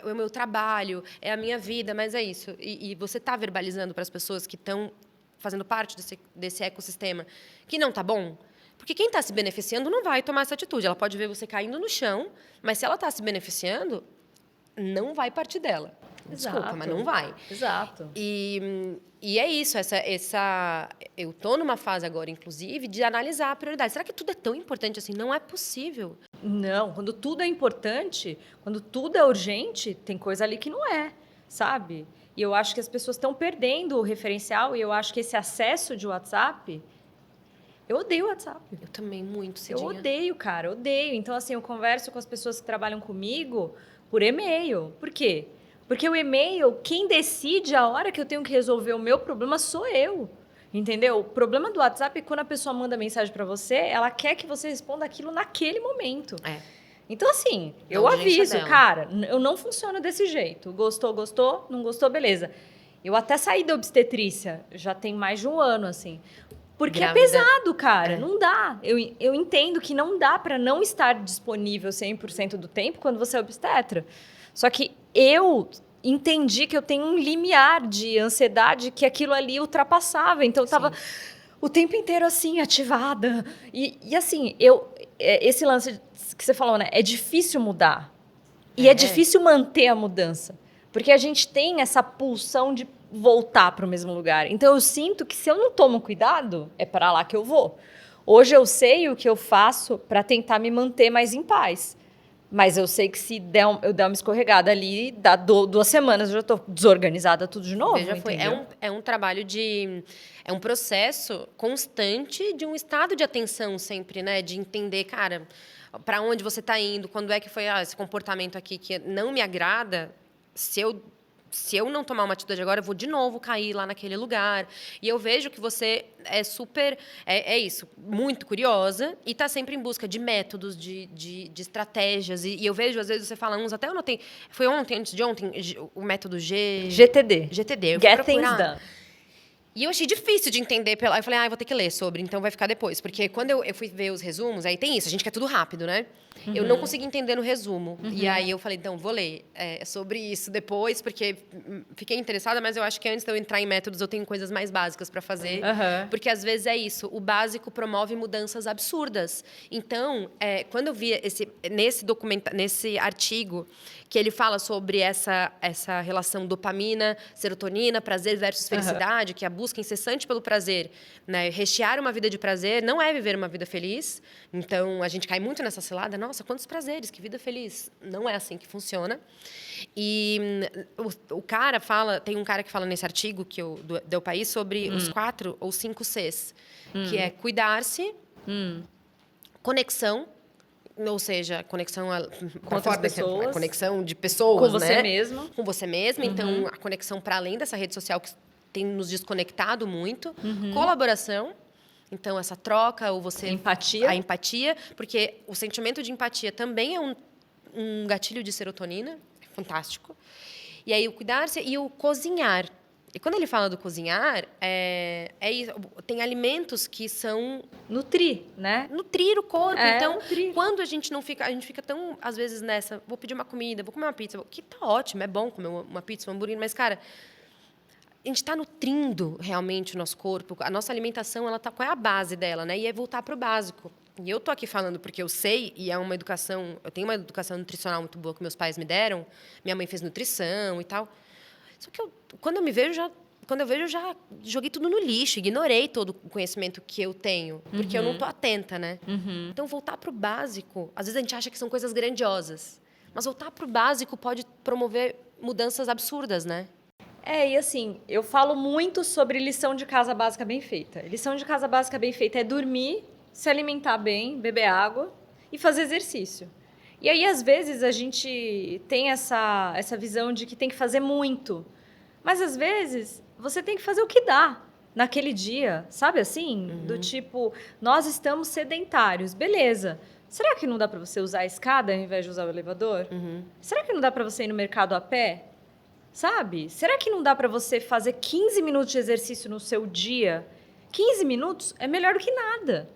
A: o meu trabalho, é a minha vida, mas é isso. E você tá verbalizando para as pessoas que estão fazendo parte desse ecossistema que não tá bom? Porque quem está se beneficiando não vai tomar essa atitude. Ela pode ver você caindo no chão, mas se ela está se beneficiando, não vai partir dela. Desculpa,
B: Exato.
A: mas não vai.
B: Exato.
A: E é isso, eu estou numa fase agora, inclusive, de analisar a prioridade. Será que tudo é tão importante assim? Não é possível.
B: Não, quando tudo é importante, quando tudo é urgente, tem coisa ali que não é, sabe? E eu acho que as pessoas estão perdendo o referencial e eu acho que esse acesso de WhatsApp... Eu odeio o WhatsApp.
A: Eu também, muito, Cidinha.
B: Eu odeio, cara, odeio. Então, assim, eu converso com as pessoas que trabalham comigo por e-mail. Por quê? Porque o e-mail, quem decide a hora que eu tenho que resolver o meu problema sou eu. Entendeu? O problema do WhatsApp é quando a pessoa manda mensagem para você, ela quer que você responda aquilo naquele momento. Então, assim, eu aviso, cara, eu não funciono desse jeito. Gostou, gostou, não gostou, beleza. Eu até saí da obstetrícia, já tem mais de 1 ano, assim. Porque grávida. É pesado, cara, não dá. Eu entendo que não dá para não estar disponível 100% do tempo quando você é obstetra. Só que eu entendi que eu tenho um limiar de ansiedade que aquilo ali ultrapassava. Então, eu estava o tempo inteiro assim, ativada. E assim, esse lance que você falou, né? É difícil mudar. E é difícil manter a mudança. Porque a gente tem essa pulsão de voltar para o mesmo lugar. Então, eu sinto que se eu não tomo cuidado, é para lá que eu vou. Hoje eu sei o que eu faço para tentar me manter mais em paz. Mas eu sei que se eu der uma escorregada ali, dá 2 semanas, eu já estou desorganizada tudo de novo.
A: É um trabalho é um processo constante de um estado de atenção sempre, né? De entender, cara, para onde você está indo, quando é que foi esse comportamento aqui que não me agrada, se eu se eu não tomar uma atitude agora, eu vou de novo cair lá naquele lugar. E eu vejo que você é super, isso, muito curiosa e está sempre em busca de métodos, de estratégias. E eu vejo, às vezes, você fala uns, até eu notei, foi ontem, antes de ontem, o método
B: GTD.
A: GTD. Eu fui
B: Get Things
A: procurar.
B: Done.
A: E eu achei difícil de entender. Aí eu falei, eu vou ter que ler sobre, então vai ficar depois. Porque quando eu fui ver os resumos, aí tem isso, a gente quer tudo rápido, né? Eu não consegui entender no resumo. E aí eu falei, então, vou ler sobre isso depois, porque fiquei interessada, mas eu acho que antes de eu entrar em métodos, eu tenho coisas mais básicas para fazer. Porque às vezes é isso, o básico promove mudanças absurdas. Então, quando eu vi nesse artigo, que ele fala sobre essa relação dopamina, serotonina, prazer versus felicidade, que é a busca incessante pelo prazer, né? Rechear uma vida de prazer não é viver uma vida feliz. Então, a gente cai muito nessa cilada. Nossa, quantos prazeres, que vida feliz. Não é assim que funciona. E o cara fala, tem um cara que fala nesse artigo do El País sobre os 4 ou 5 Cs, que é cuidar-se, conexão, ou seja, conexão
B: com outras pessoas,
A: conexão de pessoas,
B: com você mesmo.
A: Com você mesmo. Então, a conexão para além dessa rede social que tem nos desconectado muito. Colaboração. Então, essa troca, ou você...
B: Empatia.
A: A empatia, porque o sentimento de empatia também é um gatilho de serotonina. É fantástico. E aí, o cuidar-se e o cozinhar. E quando ele fala do cozinhar, tem alimentos que são...
B: Nutrir, né?
A: Nutrir o corpo. Então,
B: nutrir.
A: quando a gente fica tão, às vezes, nessa... Vou pedir uma comida, vou comer uma pizza. Que tá ótimo, é bom comer uma pizza, um hambúrguer. Mas, cara... A gente está nutrindo realmente o nosso corpo. A nossa alimentação, qual é a base dela, né? E é voltar para o básico. E eu tô aqui falando porque eu sei, e é uma educação... Eu tenho uma educação nutricional muito boa que meus pais me deram. Minha mãe fez nutrição e tal. Só que quando eu vejo, eu já joguei tudo no lixo. Ignorei todo o conhecimento que eu tenho. Porque eu não tô atenta, né? Então, voltar para o básico... Às vezes, a gente acha que são coisas grandiosas. Mas voltar para o básico pode promover mudanças absurdas, né?
B: E assim, eu falo muito sobre lição de casa básica bem feita. Lição de casa básica bem feita é dormir, se alimentar bem, beber água e fazer exercício. E aí, às vezes, a gente tem essa visão de que tem que fazer muito. Mas, às vezes, você tem que fazer o que dá naquele dia, sabe assim? Do tipo, nós estamos sedentários, beleza. Será que não dá para você usar a escada ao invés de usar o elevador? Será que não dá para você ir no mercado a pé? Sabe? Será que não dá para você fazer 15 minutos de exercício no seu dia? 15 minutos é melhor do que nada.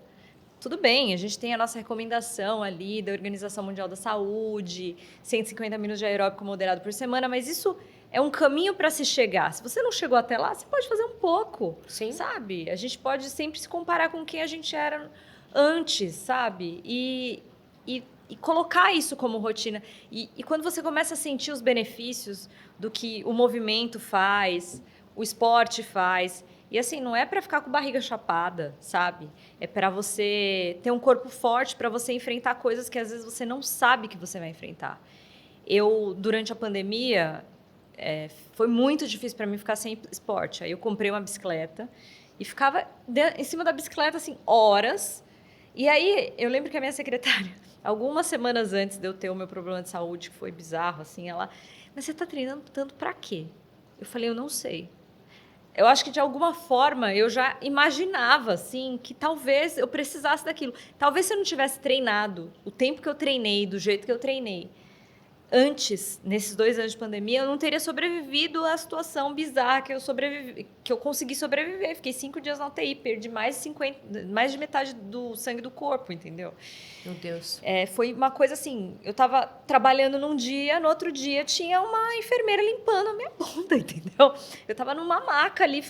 B: Tudo bem, a gente tem a nossa recomendação ali da Organização Mundial da Saúde, 150 minutos de aeróbico moderado por semana, mas isso é um caminho para se chegar. Se você não chegou até lá, você pode fazer um pouco, sabe? A gente pode sempre se comparar com quem a gente era antes, sabe? E colocar isso como rotina. E quando você começa a sentir os benefícios do que o movimento faz, o esporte faz. E assim, não é para ficar com barriga chapada, sabe? É para você ter um corpo forte, para você enfrentar coisas que às vezes você não sabe que você vai enfrentar. Eu, durante a pandemia, foi muito difícil para mim ficar sem esporte. Aí eu comprei uma bicicleta e ficava em cima da bicicleta, assim, horas. E aí, eu lembro que a minha secretária, algumas semanas antes de eu ter o meu problema de saúde, que foi bizarro, assim, ela... Mas você está treinando tanto para quê? Eu falei, eu não sei. Eu acho que, de alguma forma, eu já imaginava, assim, que talvez eu precisasse daquilo. Talvez se eu não tivesse treinado o tempo que eu treinei, do jeito que eu treinei, antes, nesses 2 anos de pandemia, eu não teria sobrevivido à situação bizarra que eu consegui sobreviver. Fiquei 5 dias na UTI, perdi mais de metade do sangue do corpo, entendeu?
A: Meu Deus.
B: Foi uma coisa assim, eu estava trabalhando num dia, no outro dia tinha uma enfermeira limpando a minha bunda, entendeu? Eu estava numa maca ali,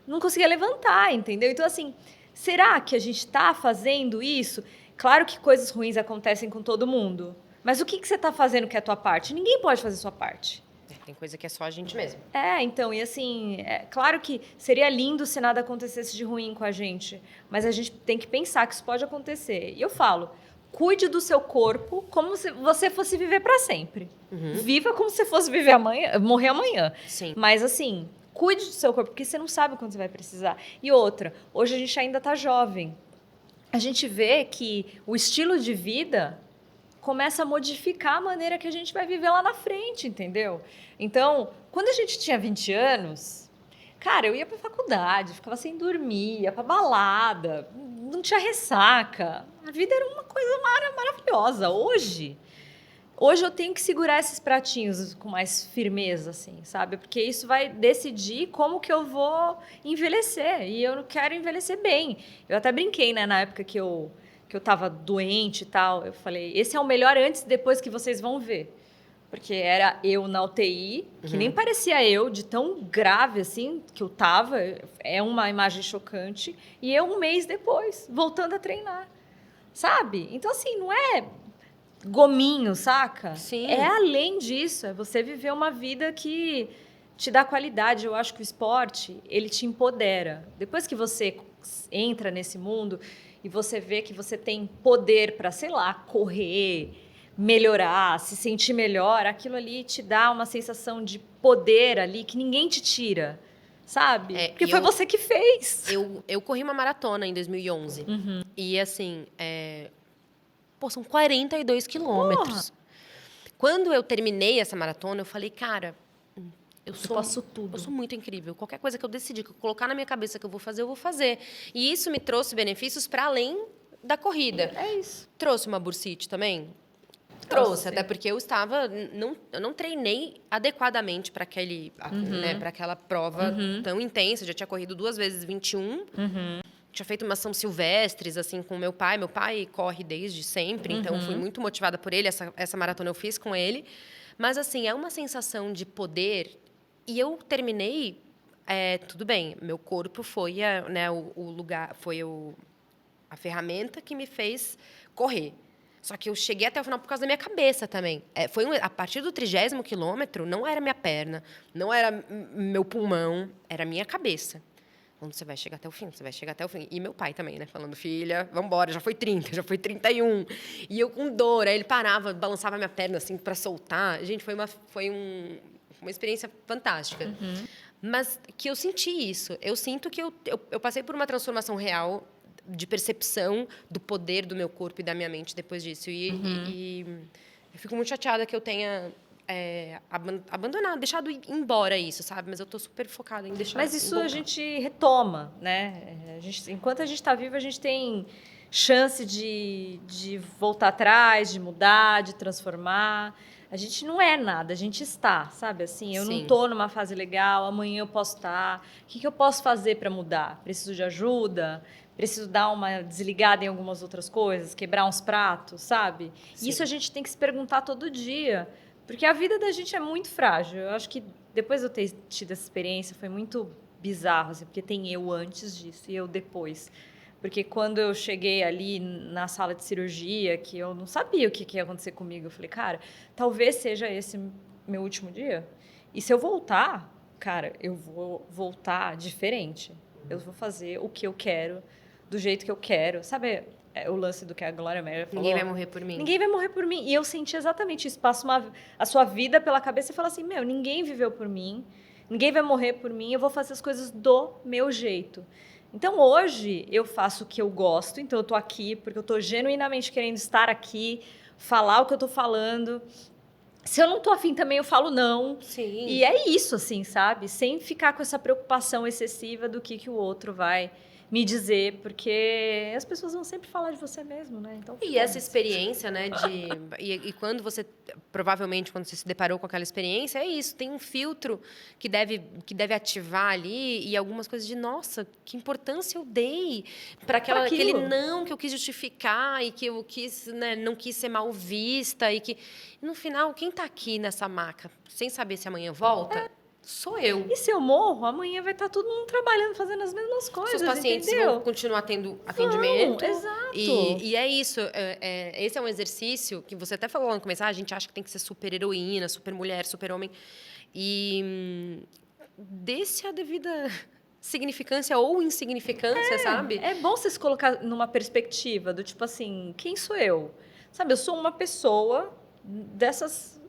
B: não conseguia levantar, entendeu? Então, assim, será que a gente está fazendo isso? Claro que coisas ruins acontecem com todo mundo. Mas o que você está fazendo que é a tua parte? Ninguém pode fazer a sua parte.
A: Tem coisa que é só a gente mesmo.
B: Então, e assim, claro que seria lindo se nada acontecesse de ruim com a gente, mas a gente tem que pensar que isso pode acontecer. E eu falo, cuide do seu corpo como se você fosse viver para sempre. Viva como se fosse morrer amanhã.
A: Sim.
B: Mas assim, cuide do seu corpo, porque você não sabe quando você vai precisar. E outra, hoje a gente ainda está jovem. A gente vê que o estilo de vida começa a modificar a maneira que a gente vai viver lá na frente, entendeu? Então, quando a gente tinha 20 anos, cara, eu ia pra faculdade, ficava sem dormir, ia pra balada, não tinha ressaca. A vida era uma coisa maravilhosa. Hoje eu tenho que segurar esses pratinhos com mais firmeza, assim, sabe? Porque isso vai decidir como que eu vou envelhecer. E eu não quero envelhecer bem. Eu até brinquei, né, na época que eu tava doente e tal. Eu falei, esse é o melhor antes e depois que vocês vão ver. Porque era eu na UTI, que nem parecia eu, de tão grave assim que eu tava. É uma imagem chocante. E eu um mês depois, voltando a treinar. Sabe? Então, assim, não é gominho, saca?
A: Sim.
B: É além disso, é você viver uma vida que te dá qualidade. Eu acho que o esporte, ele te empodera. Depois que você entra nesse mundo e você vê que você tem poder para, sei lá, correr, melhorar, se sentir melhor, aquilo ali te dá uma sensação de poder ali que ninguém te tira, sabe? Porque foi você que fez.
A: Eu corri uma maratona em 2011. E assim, são 42 quilômetros. Quando eu terminei essa maratona, eu falei, cara, eu
B: posso tudo.
A: Eu sou muito incrível. Qualquer coisa que eu decidir, que eu colocar na minha cabeça que eu vou fazer. E isso me trouxe benefícios para além da corrida.
B: É isso.
A: Trouxe uma bursite também? Trouxe, até porque eu não treinei adequadamente para para aquela prova tão intensa. Eu já tinha corrido 2 vezes 21. Tinha feito umas São Silvestres, assim, com meu pai. Meu pai corre desde sempre, então fui muito motivada por ele. Essa maratona eu fiz com ele. Mas, assim, é uma sensação de poder. E eu terminei... tudo bem, meu corpo foi o lugar, foi a ferramenta que me fez correr. Só que eu cheguei até o final por causa da minha cabeça também. A partir do 30º quilômetro, não era minha perna, não era meu pulmão, era a minha cabeça. Quando você vai chegar até o fim, você vai chegar até o fim. E meu pai também, né? Falando, filha, vambora, já foi 30, já foi 31. E eu com dor, aí ele parava, balançava minha perna assim para soltar. Gente, foi uma experiência fantástica. Mas que eu senti isso. Eu sinto que eu passei por uma transformação real de percepção do poder do meu corpo e da minha mente depois disso. E eu fico muito chateada que eu tenha abandonado, deixado ir embora isso, sabe? Mas eu tô super focada em deixar.
B: Mas isso a gente retoma, né? Enquanto a gente está vivo, a gente tem chance de voltar atrás, de mudar, de transformar. A gente não é nada, a gente está, sabe? Assim, eu não tô numa fase legal, amanhã eu posso estar. O que eu posso fazer para mudar? Preciso de ajuda? Preciso dar uma desligada em algumas outras coisas? Quebrar uns pratos, sabe?
A: Sim.
B: Isso a gente tem que se perguntar todo dia. Porque a vida da gente é muito frágil. Eu acho que depois de eu ter tido essa experiência, foi muito bizarro, assim, porque tem eu antes disso e eu depois. Porque quando eu cheguei ali na sala de cirurgia, que eu não sabia o que ia acontecer comigo, eu falei, cara, talvez seja esse meu último dia. E se eu voltar, cara, eu vou voltar diferente. Eu vou fazer o que eu quero, do jeito que eu quero. Sabe o lance do que a Glória Mayer falou?
A: Ninguém vai morrer por mim.
B: Ninguém vai morrer por mim. E eu senti exatamente isso. Passa a sua vida pela cabeça e fala assim, ninguém viveu por mim, ninguém vai morrer por mim, eu vou fazer as coisas do meu jeito. Então, hoje, eu faço o que eu gosto, então eu tô aqui porque eu tô genuinamente querendo estar aqui, falar o que eu tô falando. Se eu não tô afim também, eu falo não.
A: Sim.
B: E é isso, assim, sabe? Sem ficar com essa preocupação excessiva do que o outro vai me dizer, porque as pessoas vão sempre falar de você mesmo, né? Então,
A: e essa experiência, né, e quando você, provavelmente, quando você se deparou com aquela experiência, é isso, tem um filtro que deve ativar ali e algumas coisas de, nossa, que importância eu dei para aquele não que eu quis justificar e que eu quis, né, não quis ser mal vista e que, no final, quem está aqui nessa maca, sem saber se amanhã volta... Sou eu.
B: E se eu morro, amanhã vai estar todo mundo trabalhando, fazendo as mesmas coisas,
A: seus pacientes
B: entendeu?
A: vão continuar tendo atendimento.
B: Exato.
A: E é isso. Esse é um exercício que você até falou no começo. A gente acha que tem que ser super heroína, super mulher, super homem. E desse a devida significância ou insignificância, sabe?
B: É bom você se colocar numa perspectiva do tipo assim, quem sou eu? Sabe, eu sou uma pessoa desse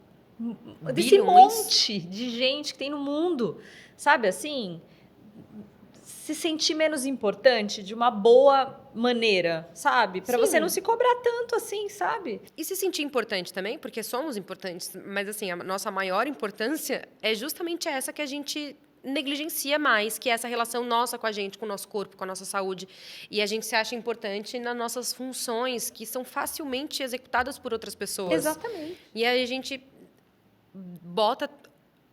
B: monte de gente que tem no mundo, sabe, assim, se sentir menos importante de uma boa maneira, sabe? Para você não se cobrar tanto assim, sabe?
A: E se sentir importante também, porque somos importantes, mas assim, a nossa maior importância é justamente essa que a gente negligencia mais, que é essa relação nossa com a gente, com o nosso corpo, com a nossa saúde. E a gente se acha importante nas nossas funções, que são facilmente executadas por outras pessoas.
B: Exatamente.
A: E aí a gente bota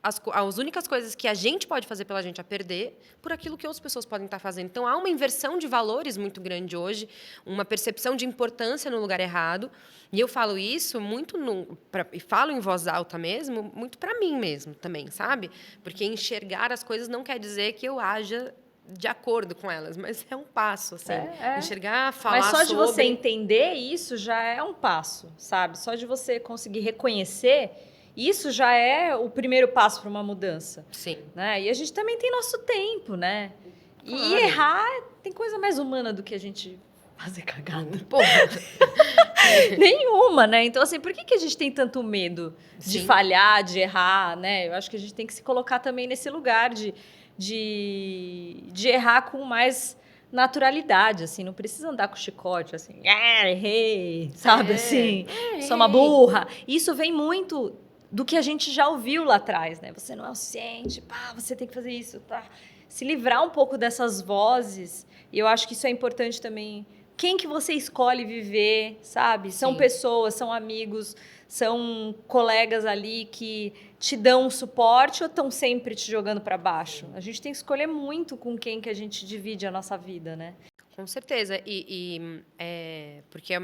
A: as únicas coisas que a gente pode fazer pela gente a perder por aquilo que outras pessoas podem estar fazendo. Então, há uma inversão de valores muito grande hoje, uma percepção de importância no lugar errado. E eu falo isso muito, e falo em voz alta mesmo, muito para mim mesmo também, sabe? Porque enxergar as coisas não quer dizer que eu haja de acordo com elas, mas é um passo, assim. Enxergar, falar
B: sobre... Mas só de você
A: sobre...
B: entender isso já é um passo, sabe? Só de você conseguir reconhecer... Isso já é o primeiro passo para uma mudança.
A: Sim.
B: Né? E a gente também tem nosso tempo, né?
A: Claro.
B: E errar, tem coisa mais humana do que a gente fazer cagada.
A: Porra.
B: Nenhuma, né? Então, assim, por que a gente tem tanto medo de falhar, de errar, né? Eu acho que a gente tem que se colocar também nesse lugar de errar com mais naturalidade, assim. Não precisa andar com chicote, assim, errei, sabe? Assim, sou uma burra. Isso vem muito... do que a gente já ouviu lá atrás, né? Você não é o suficiente, você tem que fazer isso, tá? Se livrar um pouco dessas vozes, e eu acho que isso é importante também. Quem que você escolhe viver, sabe? São pessoas, são amigos, são colegas ali que te dão um suporte ou estão sempre te jogando para baixo? A gente tem que escolher muito com quem que a gente divide a nossa vida, né?
A: Com certeza. Porque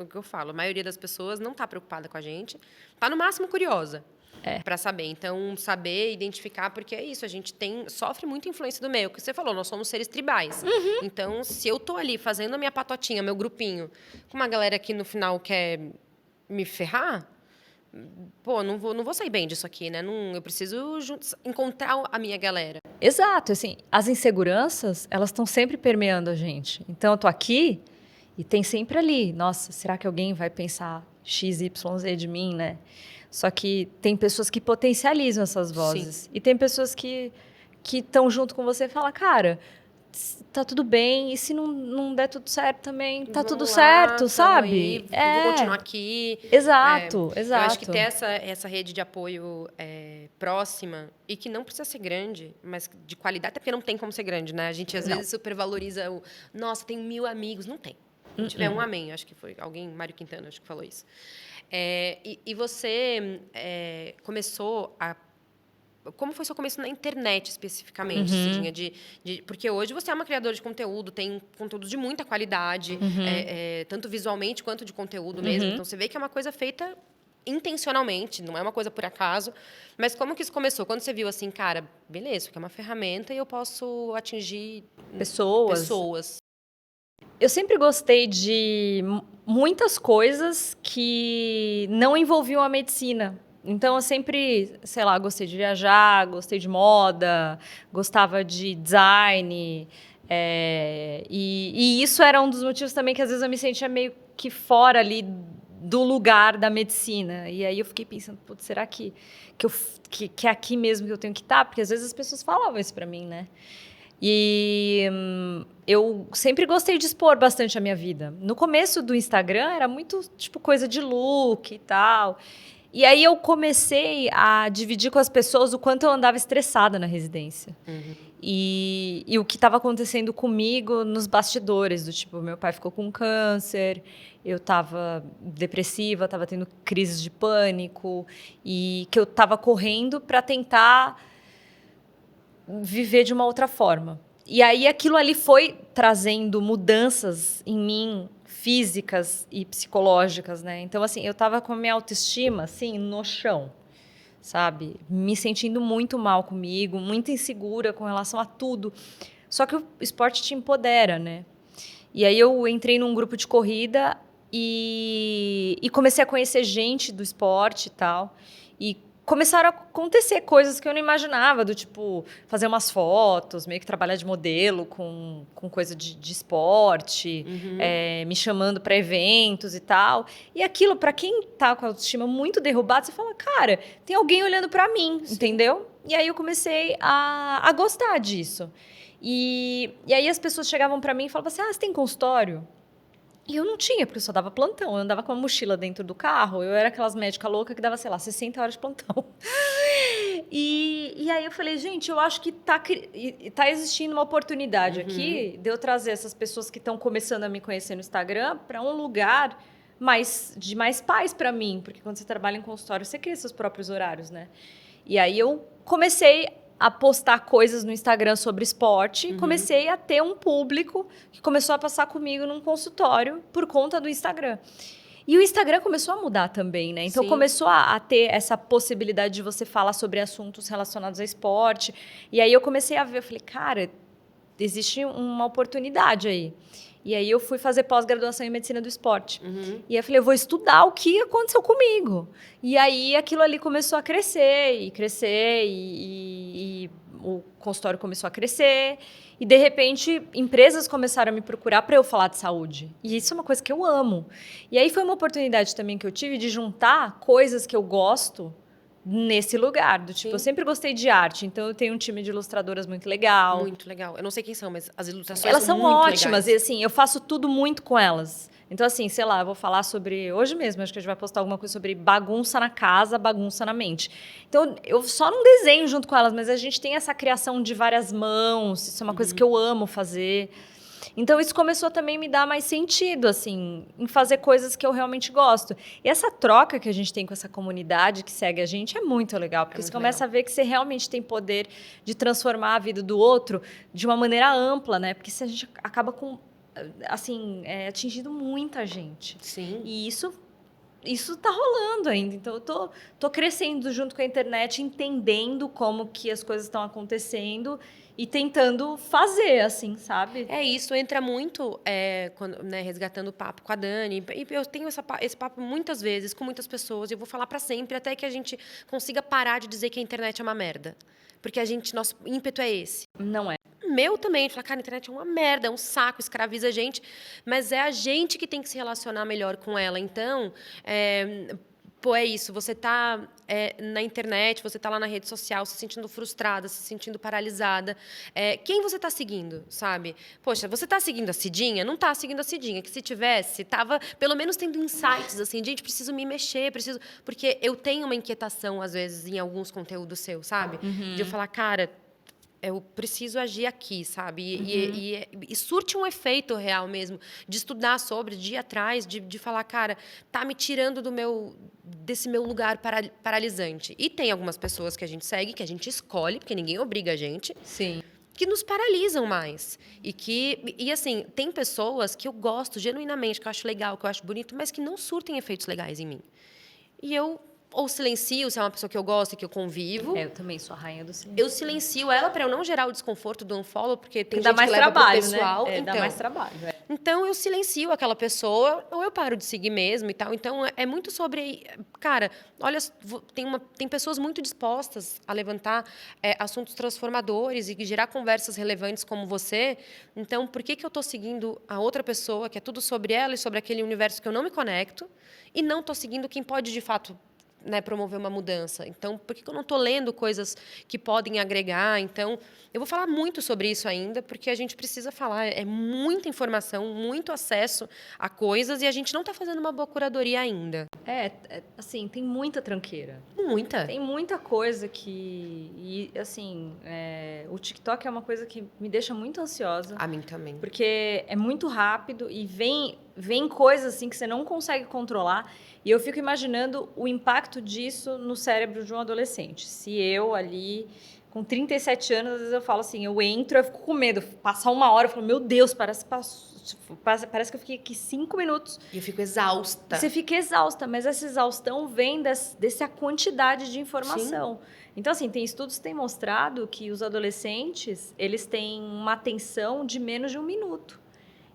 A: o que eu falo, a maioria das pessoas não está preocupada com a gente, está no máximo curiosa para saber. Então, saber, identificar, porque é isso, a gente sofre muita influência do meio. O que você falou, nós somos seres tribais. Então, se eu tô ali fazendo a minha patotinha, meu grupinho, com uma galera que no final quer me ferrar, pô, não vou sair bem disso aqui, né? Eu preciso encontrar a minha galera.
B: Exato, assim, as inseguranças, elas estão sempre permeando a gente. Então, eu tô aqui e tem sempre ali, nossa, será que alguém vai pensar X, Y, Z de mim, né? Só que tem pessoas que potencializam essas vozes.
A: Sim.
B: E tem pessoas que estão junto com você e falam, cara, tá tudo bem, e se não der tudo certo também, tá tudo certo, sabe?
A: Vou continuar aqui.
B: Exato.
A: Eu acho que ter essa rede de apoio próxima, e que não precisa ser grande, mas de qualidade, até porque não tem como ser grande, né? A gente, às vezes, supervaloriza nossa, tem 1000 amigos. Não tem. Se tiver um, amém. Acho que foi alguém, Mário Quintana, acho que falou isso. E você começou a... Como foi seu começo na internet, especificamente, Cidinha? Porque hoje você é uma criadora de conteúdo, tem conteúdo de muita qualidade, tanto visualmente quanto de conteúdo mesmo. Então, você vê que é uma coisa feita intencionalmente, não é uma coisa por acaso. Mas como que isso começou? Quando você viu assim, cara, beleza, isso aqui é uma ferramenta e eu posso atingir pessoas.
B: Eu sempre gostei de muitas coisas que não envolviam a medicina. Então, eu sempre, sei lá, gostei de viajar, gostei de moda, gostava de design. E isso era um dos motivos também que, às vezes, eu me sentia meio que fora ali do lugar da medicina. E aí eu fiquei pensando, putz, será que é aqui mesmo que eu tenho que estar? Porque, às vezes, as pessoas falavam isso para mim, né? E eu sempre gostei de expor bastante a minha vida. No começo do Instagram, era muito, tipo, coisa de look e tal. E aí eu comecei a dividir com as pessoas o quanto eu andava estressada na residência. E o que estava acontecendo comigo nos bastidores, do tipo, meu pai ficou com câncer, eu estava depressiva, estava tendo crises de pânico, e que eu estava correndo para tentar viver de uma outra forma. E aí aquilo ali foi trazendo mudanças em mim, físicas e psicológicas, né? Então, assim, eu tava com a minha autoestima, assim, no chão, sabe? Me sentindo muito mal comigo, muito insegura com relação a tudo. Só que o esporte te empodera, né? E aí eu entrei num grupo de corrida e comecei a conhecer gente do esporte e tal. E começaram a acontecer coisas que eu não imaginava, do tipo, fazer umas fotos, meio que trabalhar de modelo com coisa de esporte, me chamando para eventos e tal. E aquilo, para quem tá com a autoestima muito derrubada, você fala, cara, tem alguém olhando para mim, entendeu? E aí eu comecei a gostar disso. E aí as pessoas chegavam para mim e falavam assim, você tem consultório? E eu não tinha, porque eu só dava plantão. Eu andava com uma mochila dentro do carro. Eu era aquelas médicas loucas que dava, sei lá, 60 horas de plantão. E aí eu falei, gente, eu acho que tá existindo uma oportunidade aqui de eu trazer essas pessoas que estão começando a me conhecer no Instagram para um lugar de mais paz para mim. Porque quando você trabalha em consultório, você cria seus próprios horários, né? E aí eu comecei a postar coisas no Instagram sobre esporte, comecei a ter um público que começou a passar comigo num consultório por conta do Instagram. E o Instagram começou a mudar também, né? Então começou a ter essa possibilidade de você falar sobre assuntos relacionados a esporte. E aí eu comecei a ver, eu falei, cara, existe uma oportunidade aí. E aí eu fui fazer pós-graduação em medicina do esporte. E aí eu falei, eu vou estudar o que aconteceu comigo. E aí aquilo ali começou a crescer, e o consultório começou a crescer. E, de repente, empresas começaram a me procurar para eu falar de saúde. E isso é uma coisa que eu amo. E aí foi uma oportunidade também que eu tive de juntar coisas que eu gosto nesse lugar. Do tipo, eu sempre gostei de arte, então eu tenho um time de ilustradoras muito legal.
A: Muito legal. Eu não sei quem são, mas as ilustrações
B: Elas são
A: muito
B: ótimas.
A: legais.
B: E assim, eu faço tudo muito com elas. Então, assim, sei lá, eu vou falar sobre... Hoje mesmo, acho que a gente vai postar alguma coisa sobre bagunça na casa, bagunça na mente. Então, eu só não desenho junto com elas, mas a gente tem essa criação de várias mãos. Isso é uma coisa que eu amo fazer. Então, isso começou a também me dar mais sentido, assim, em fazer coisas que eu realmente gosto. E essa troca que a gente tem com essa comunidade que segue a gente é muito legal, porque você começa a ver que você realmente tem poder de transformar a vida do outro de uma maneira ampla, né? Porque se a gente acaba com, assim, atingindo muita gente.
A: Sim.
B: E isso tá rolando ainda. Então, eu tô crescendo junto com a internet, entendendo como que as coisas estão acontecendo e tentando fazer, assim, sabe?
A: É isso, entra muito, quando, né, resgatando o papo com a Dani. E eu tenho esse papo muitas vezes com muitas pessoas, e eu vou falar para sempre, até que a gente consiga parar de dizer que a internet é uma merda. Porque nosso ímpeto é esse.
B: Não é.
A: Meu também, falar, cara, a internet é uma merda, é um saco, escraviza a gente, mas é a gente que tem que se relacionar melhor com ela. Então, é isso, você tá na internet, você tá lá na rede social, se sentindo frustrada, se sentindo paralisada. Quem você tá seguindo, sabe? Poxa, você tá seguindo a Cidinha? Não tá seguindo a Cidinha, que se tivesse, tava pelo menos tendo insights, assim, gente, preciso me mexer, porque eu tenho uma inquietação, às vezes, em alguns conteúdos seus, sabe? De eu falar, cara, eu preciso agir aqui, sabe? E surte um efeito real mesmo, de estudar sobre, de ir atrás, de falar, cara, tá me tirando desse meu lugar paralisante. E tem algumas pessoas que a gente segue, que a gente escolhe, porque ninguém obriga a gente.
B: Sim.
A: Que nos paralisam mais. E assim, tem pessoas que eu gosto genuinamente, que eu acho legal, que eu acho bonito, mas que não surtem efeitos legais em mim. E eu ou silencio, se é uma pessoa que eu gosto e que eu convivo.
B: Eu também sou a rainha do silêncio.
A: Eu silencio ela para eu não gerar o desconforto do unfollow, porque tem
B: dá
A: gente
B: mais
A: que leva
B: trabalho,
A: pro pessoal.
B: né?
A: Então,
B: dá mais trabalho.
A: Então, eu silencio aquela pessoa, ou eu paro de seguir mesmo e tal. Então, é muito sobre... Cara, olha, tem pessoas muito dispostas a levantar assuntos transformadores e gerar conversas relevantes como você. Então, por que eu estou seguindo a outra pessoa, que é tudo sobre ela e sobre aquele universo que eu não me conecto, e não estou seguindo quem pode, de fato, né, promover uma mudança? Então, por que eu não estou lendo coisas que podem agregar? Então, eu vou falar muito sobre isso ainda, porque a gente precisa falar. É muita informação, muito acesso a coisas, e a gente não está fazendo uma boa curadoria ainda.
B: Assim, tem muita tranqueira.
A: Muita.
B: Tem muita coisa que... E, assim, o TikTok é uma coisa que me deixa muito ansiosa.
A: A mim também.
B: Porque é muito rápido e vem coisas assim que você não consegue controlar. E eu fico imaginando o impacto disso no cérebro de um adolescente. Se eu ali, com 37 anos, às vezes eu falo assim, eu fico com medo. Passar uma hora, eu falo, meu Deus, parece que eu fiquei aqui 5 minutos.
A: E eu fico exausta.
B: Você fica exausta, mas essa exaustão vem dessa quantidade de informação. Sim. Então, assim, tem estudos que têm mostrado que os adolescentes, eles têm uma atenção de menos de 1 minuto.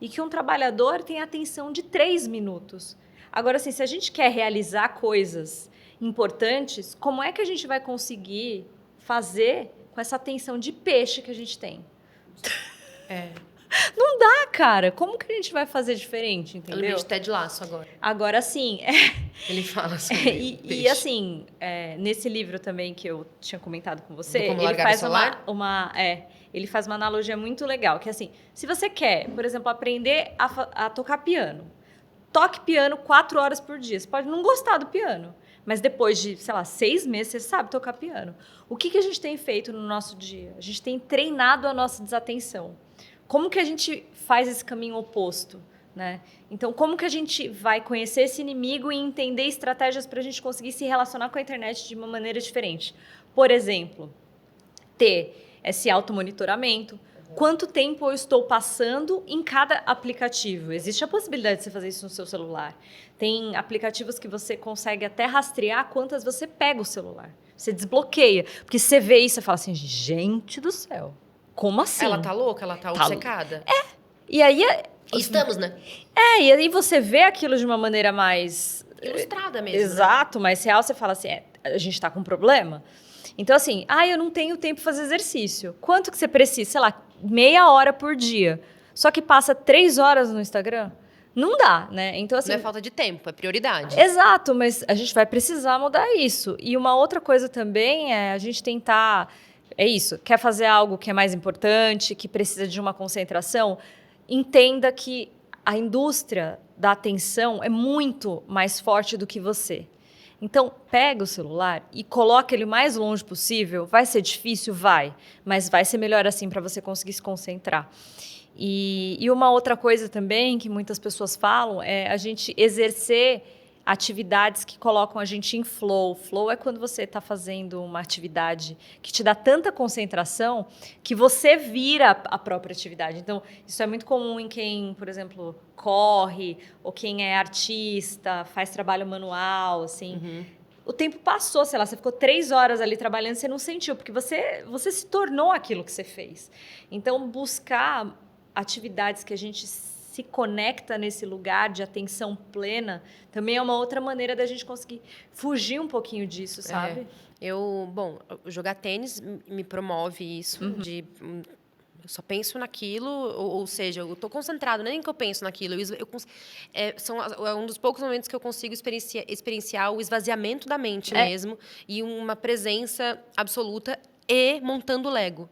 B: E que um trabalhador tem atenção de 3 minutos. Agora, assim, se a gente quer realizar coisas importantes, como é que a gente vai conseguir fazer com essa atenção de peixe que a gente tem? Não dá, cara. Como que a gente vai fazer diferente,
A: Eu
B: entendeu?
A: lembrei de Ted Lasso agora.
B: Agora, sim.
A: Ele fala sobre
B: E assim, nesse livro também que eu tinha comentado com você,
A: Do Como
B: ele
A: Largar o
B: faz
A: Celular?
B: ele faz uma analogia muito legal, que é assim, se você quer, por exemplo, aprender a tocar piano, toque piano 4 horas por dia. Você pode não gostar do piano, mas depois de, sei lá, 6 meses, você sabe tocar piano. O que a gente tem feito no nosso dia? A gente tem treinado a nossa desatenção. Como que a gente faz esse caminho oposto? Né? Então, como que a gente vai conhecer esse inimigo e entender estratégias para a gente conseguir se relacionar com a internet de uma maneira diferente? Por exemplo, ter esse automonitoramento. Quanto tempo eu estou passando em cada aplicativo? Existe a possibilidade de você fazer isso no seu celular. Tem aplicativos que você consegue até rastrear quantas você pega o celular. Você desbloqueia. Porque você vê isso e fala assim, gente do céu, como assim?
A: Ela tá louca? Ela tá obcecada?
B: E aí...
A: Estamos, né?
B: E aí você vê aquilo de uma maneira mais...
A: Ilustrada mesmo.
B: Exato, mais real. Você fala assim, a gente tá com um problema? Então, assim, eu não tenho tempo para fazer exercício. Quanto que você precisa? Sei lá, meia hora por dia. Só que passa 3 horas no Instagram? Não dá, né? Então, assim...
A: Não é falta de tempo, é prioridade.
B: Exato, mas a gente vai precisar mudar isso. E uma outra coisa também é a gente tentar... É isso, quer fazer algo que é mais importante, que precisa de uma concentração, entenda que a indústria da atenção é muito mais forte do que você. Então, pega o celular e coloca ele o mais longe possível. Vai ser difícil? Vai. Mas vai ser melhor assim para você conseguir se concentrar. E uma outra coisa também que muitas pessoas falam é a gente exercer atividades que colocam a gente em flow. Flow é quando você está fazendo uma atividade que te dá tanta concentração que você vira a própria atividade. Então, isso é muito comum em quem, por exemplo, corre, ou quem é artista, faz trabalho manual, assim.
A: Uhum.
B: O tempo passou, sei lá, você ficou 3 horas ali trabalhando, você não sentiu, porque você se tornou aquilo que você fez. Então, buscar atividades que a gente se conecta nesse lugar de atenção plena, também é uma outra maneira da gente conseguir fugir um pouquinho disso, sabe?
A: Jogar tênis me promove isso, eu só penso naquilo, ou seja, eu estou concentrado, nem que eu penso naquilo. É um dos poucos momentos que eu consigo experienciar o esvaziamento da mente mesmo, e uma presença absoluta e montando Lego.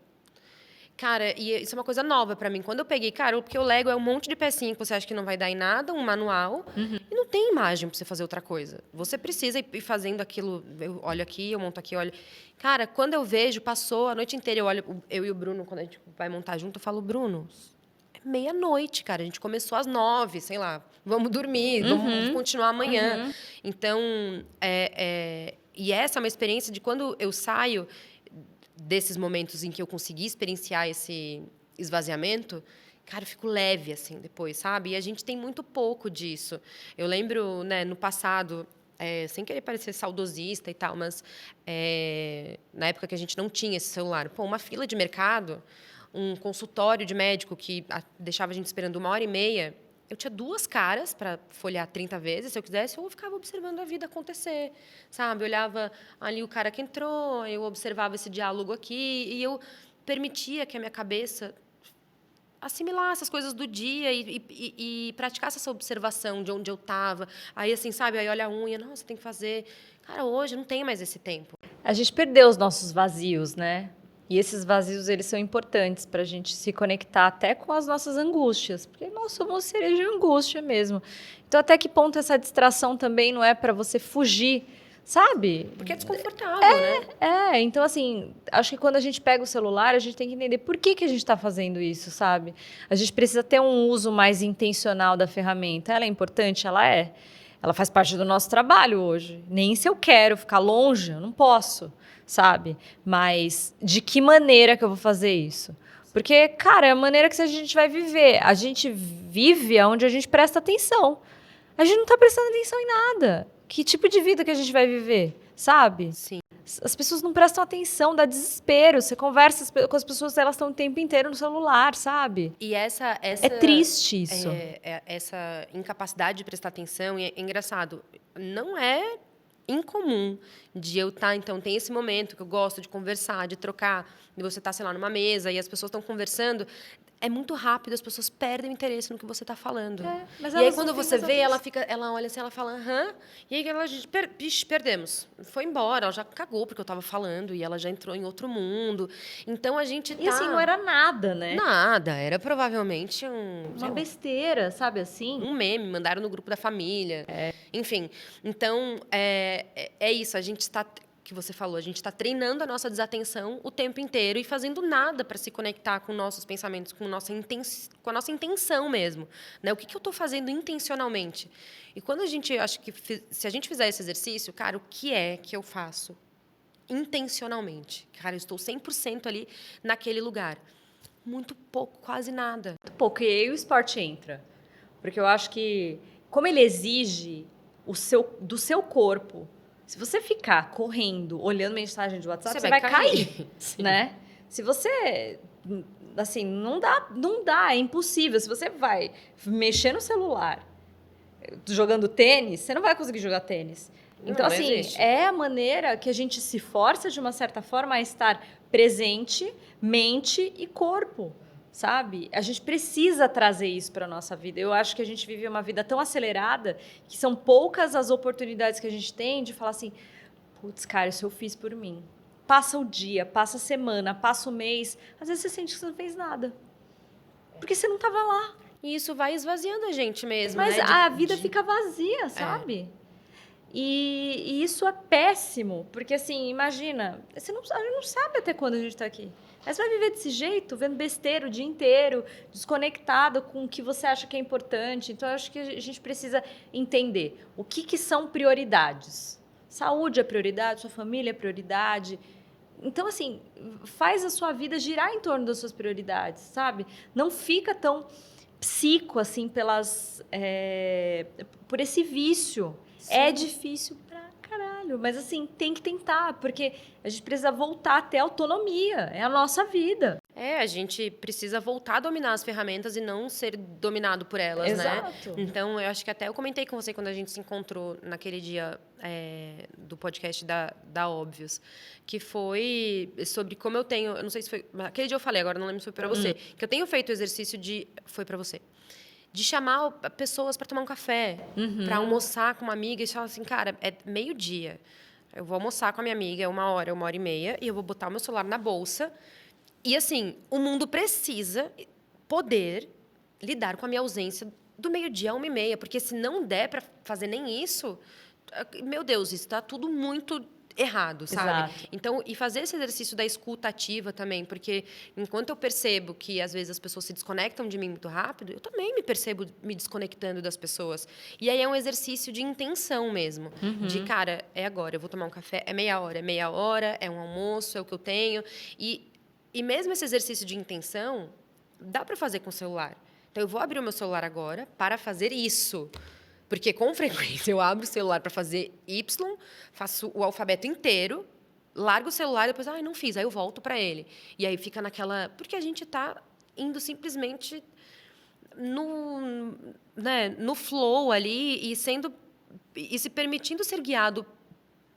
A: Cara, e isso é uma coisa nova pra mim. Quando eu peguei, porque o Lego é um monte de pecinha que você acha que não vai dar em nada, um manual, e não tem imagem pra você fazer outra coisa. Você precisa ir fazendo aquilo, eu olho aqui, eu monto aqui, eu olho... Cara, quando eu vejo, passou a noite inteira, eu e o Bruno, quando a gente vai montar junto, eu falo, Bruno, é meia-noite, cara, a gente começou às 9, sei lá, vamos dormir, vamos continuar amanhã. Então, e essa é uma experiência de quando eu saio desses momentos em que eu consegui experienciar esse esvaziamento, cara, eu fico leve, assim, depois, sabe? E a gente tem muito pouco disso. Eu lembro, né, no passado, sem querer parecer saudosista e tal, mas na época que a gente não tinha esse celular, uma fila de mercado, um consultório de médico que deixava a gente esperando 1h30, eu tinha 2 caras para folhear 30 vezes, se eu quisesse, ou eu ficava observando a vida acontecer, sabe? Eu olhava ali o cara que entrou, eu observava esse diálogo aqui, e eu permitia que a minha cabeça assimilasse as coisas do dia e praticasse essa observação de onde eu estava. Aí, assim, sabe? Aí olha a unha, não, você tem que fazer. Cara, hoje não tem mais esse tempo.
B: A gente perdeu os nossos vazios, né? E esses vazios, eles são importantes para a gente se conectar até com as nossas angústias, porque nós somos seres de angústia mesmo. Então, até que ponto essa distração também não é para você fugir, sabe?
A: Porque é desconfortável, né?
B: Então, assim, acho que quando a gente pega o celular, a gente tem que entender por que a gente está fazendo isso, sabe? A gente precisa ter um uso mais intencional da ferramenta. Ela é importante? Ela é. Ela faz parte do nosso trabalho hoje. Nem se eu quero ficar longe, eu não posso, sabe? Mas de que maneira que eu vou fazer isso? Porque, cara, é a maneira que a gente vai viver. A gente vive onde a gente presta atenção. A gente não está prestando atenção em nada. Que tipo de vida que a gente vai viver, sabe?
A: Sim.
B: As pessoas não prestam atenção, dá desespero. Você conversa com as pessoas, elas estão o tempo inteiro no celular, sabe?
A: E essa
B: é triste isso.
A: Essa incapacidade de prestar atenção, e é engraçado, não é incomum de eu estar, então, tem esse momento que eu gosto de conversar, de trocar, de você estar, sei lá, numa mesa e as pessoas estão conversando. é muito rápido, as pessoas perdem o interesse no que você está falando.
B: Mas
A: e aí,
B: elas
A: quando
B: não têm
A: você
B: mais
A: vê,
B: ouvidos.
A: ela olha assim, ela fala, aham. E aí, ela diz, Vixe, perdemos. Foi embora, ela já cagou porque eu estava falando e ela já entrou em outro mundo. Então, a gente
B: E assim, não era nada, né?
A: Nada, era provavelmente
B: Uma besteira, sabe assim?
A: um meme, mandaram no grupo da família. Enfim, então, é isso, a gente está, que você falou, a gente está treinando a nossa desatenção o tempo inteiro e fazendo nada para se conectar com nossos pensamentos, com a nossa intenção mesmo. Né? O que eu estou fazendo intencionalmente? E quando a gente, acho que se a gente fizer esse exercício, cara, o que é que eu faço intencionalmente? Cara, eu estou 100% ali naquele lugar. Muito pouco, quase nada.
B: Muito pouco. E aí o esporte entra. Porque eu acho que, como ele exige do seu corpo, se você ficar correndo, olhando mensagem de WhatsApp, você vai cair. Né? Se você... Assim, não dá, é impossível. Se você vai mexer no celular, jogando tênis, você não vai conseguir jogar tênis. Então,
A: Não
B: assim,
A: existe.
B: é a maneira que a gente se força, de uma certa forma, a estar presente, mente e corpo, sabe? A gente precisa trazer isso para a nossa vida. Eu acho que a gente vive uma vida tão acelerada que são poucas as oportunidades que a gente tem de falar assim, putz, cara, isso eu fiz por mim. Passa o dia, passa a semana, passa o mês. Às vezes você sente que você não fez nada. Porque você não estava lá.
A: E isso vai esvaziando a gente mesmo,
B: Mas
A: né?
B: a vida fica vazia, sabe? E isso é péssimo, porque assim, imagina, a gente não sabe até quando a gente está aqui. Mas vai viver desse jeito, vendo besteira o dia inteiro, desconectado com o que você acha que é importante. Então, eu acho que a gente precisa entender o que são prioridades. Saúde é prioridade, sua família é prioridade. Então, assim, faz a sua vida girar em torno das suas prioridades, sabe? Não fica tão psico, assim, por esse vício.
A: Sim.
B: É difícil pra caralho, mas assim, tem que tentar, porque a gente precisa voltar a ter autonomia, é a nossa vida.
A: A gente precisa voltar a dominar as ferramentas e não ser dominado por elas,
B: Exato.
A: né? Então, eu acho que até eu comentei com você quando a gente se encontrou naquele dia do podcast da Óbvios, que foi sobre como eu tenho... Eu não sei se foi... Aquele dia eu falei, agora não lembro se foi para você. Que eu tenho feito o exercício de... Foi para você. De chamar pessoas para tomar um café, para almoçar com uma amiga e falar assim, cara, é meio-dia. Eu vou almoçar com a minha amiga, é 1 hora e meia, e eu vou botar o meu celular na bolsa. E, assim, o mundo precisa poder lidar com a minha ausência do meio-dia a 1h30, porque se não der para fazer nem isso, meu Deus, isso está tudo muito errado, sabe?
B: Exato.
A: Então, e fazer esse exercício da escuta ativa também, porque enquanto eu percebo que às vezes as pessoas se desconectam de mim muito rápido, eu também me percebo me desconectando das pessoas. E aí é um exercício de intenção mesmo, de cara, é agora, eu vou tomar um café, é meia hora, é um almoço, é o que eu tenho. E mesmo esse exercício de intenção, dá para fazer com o celular. Então, eu vou abrir o meu celular agora para fazer isso. Porque, com frequência, eu abro o celular para fazer Y, faço o alfabeto inteiro, largo o celular e depois, não fiz. Aí eu volto para ele. E aí fica naquela... Porque a gente está indo simplesmente no flow ali e se permitindo ser guiado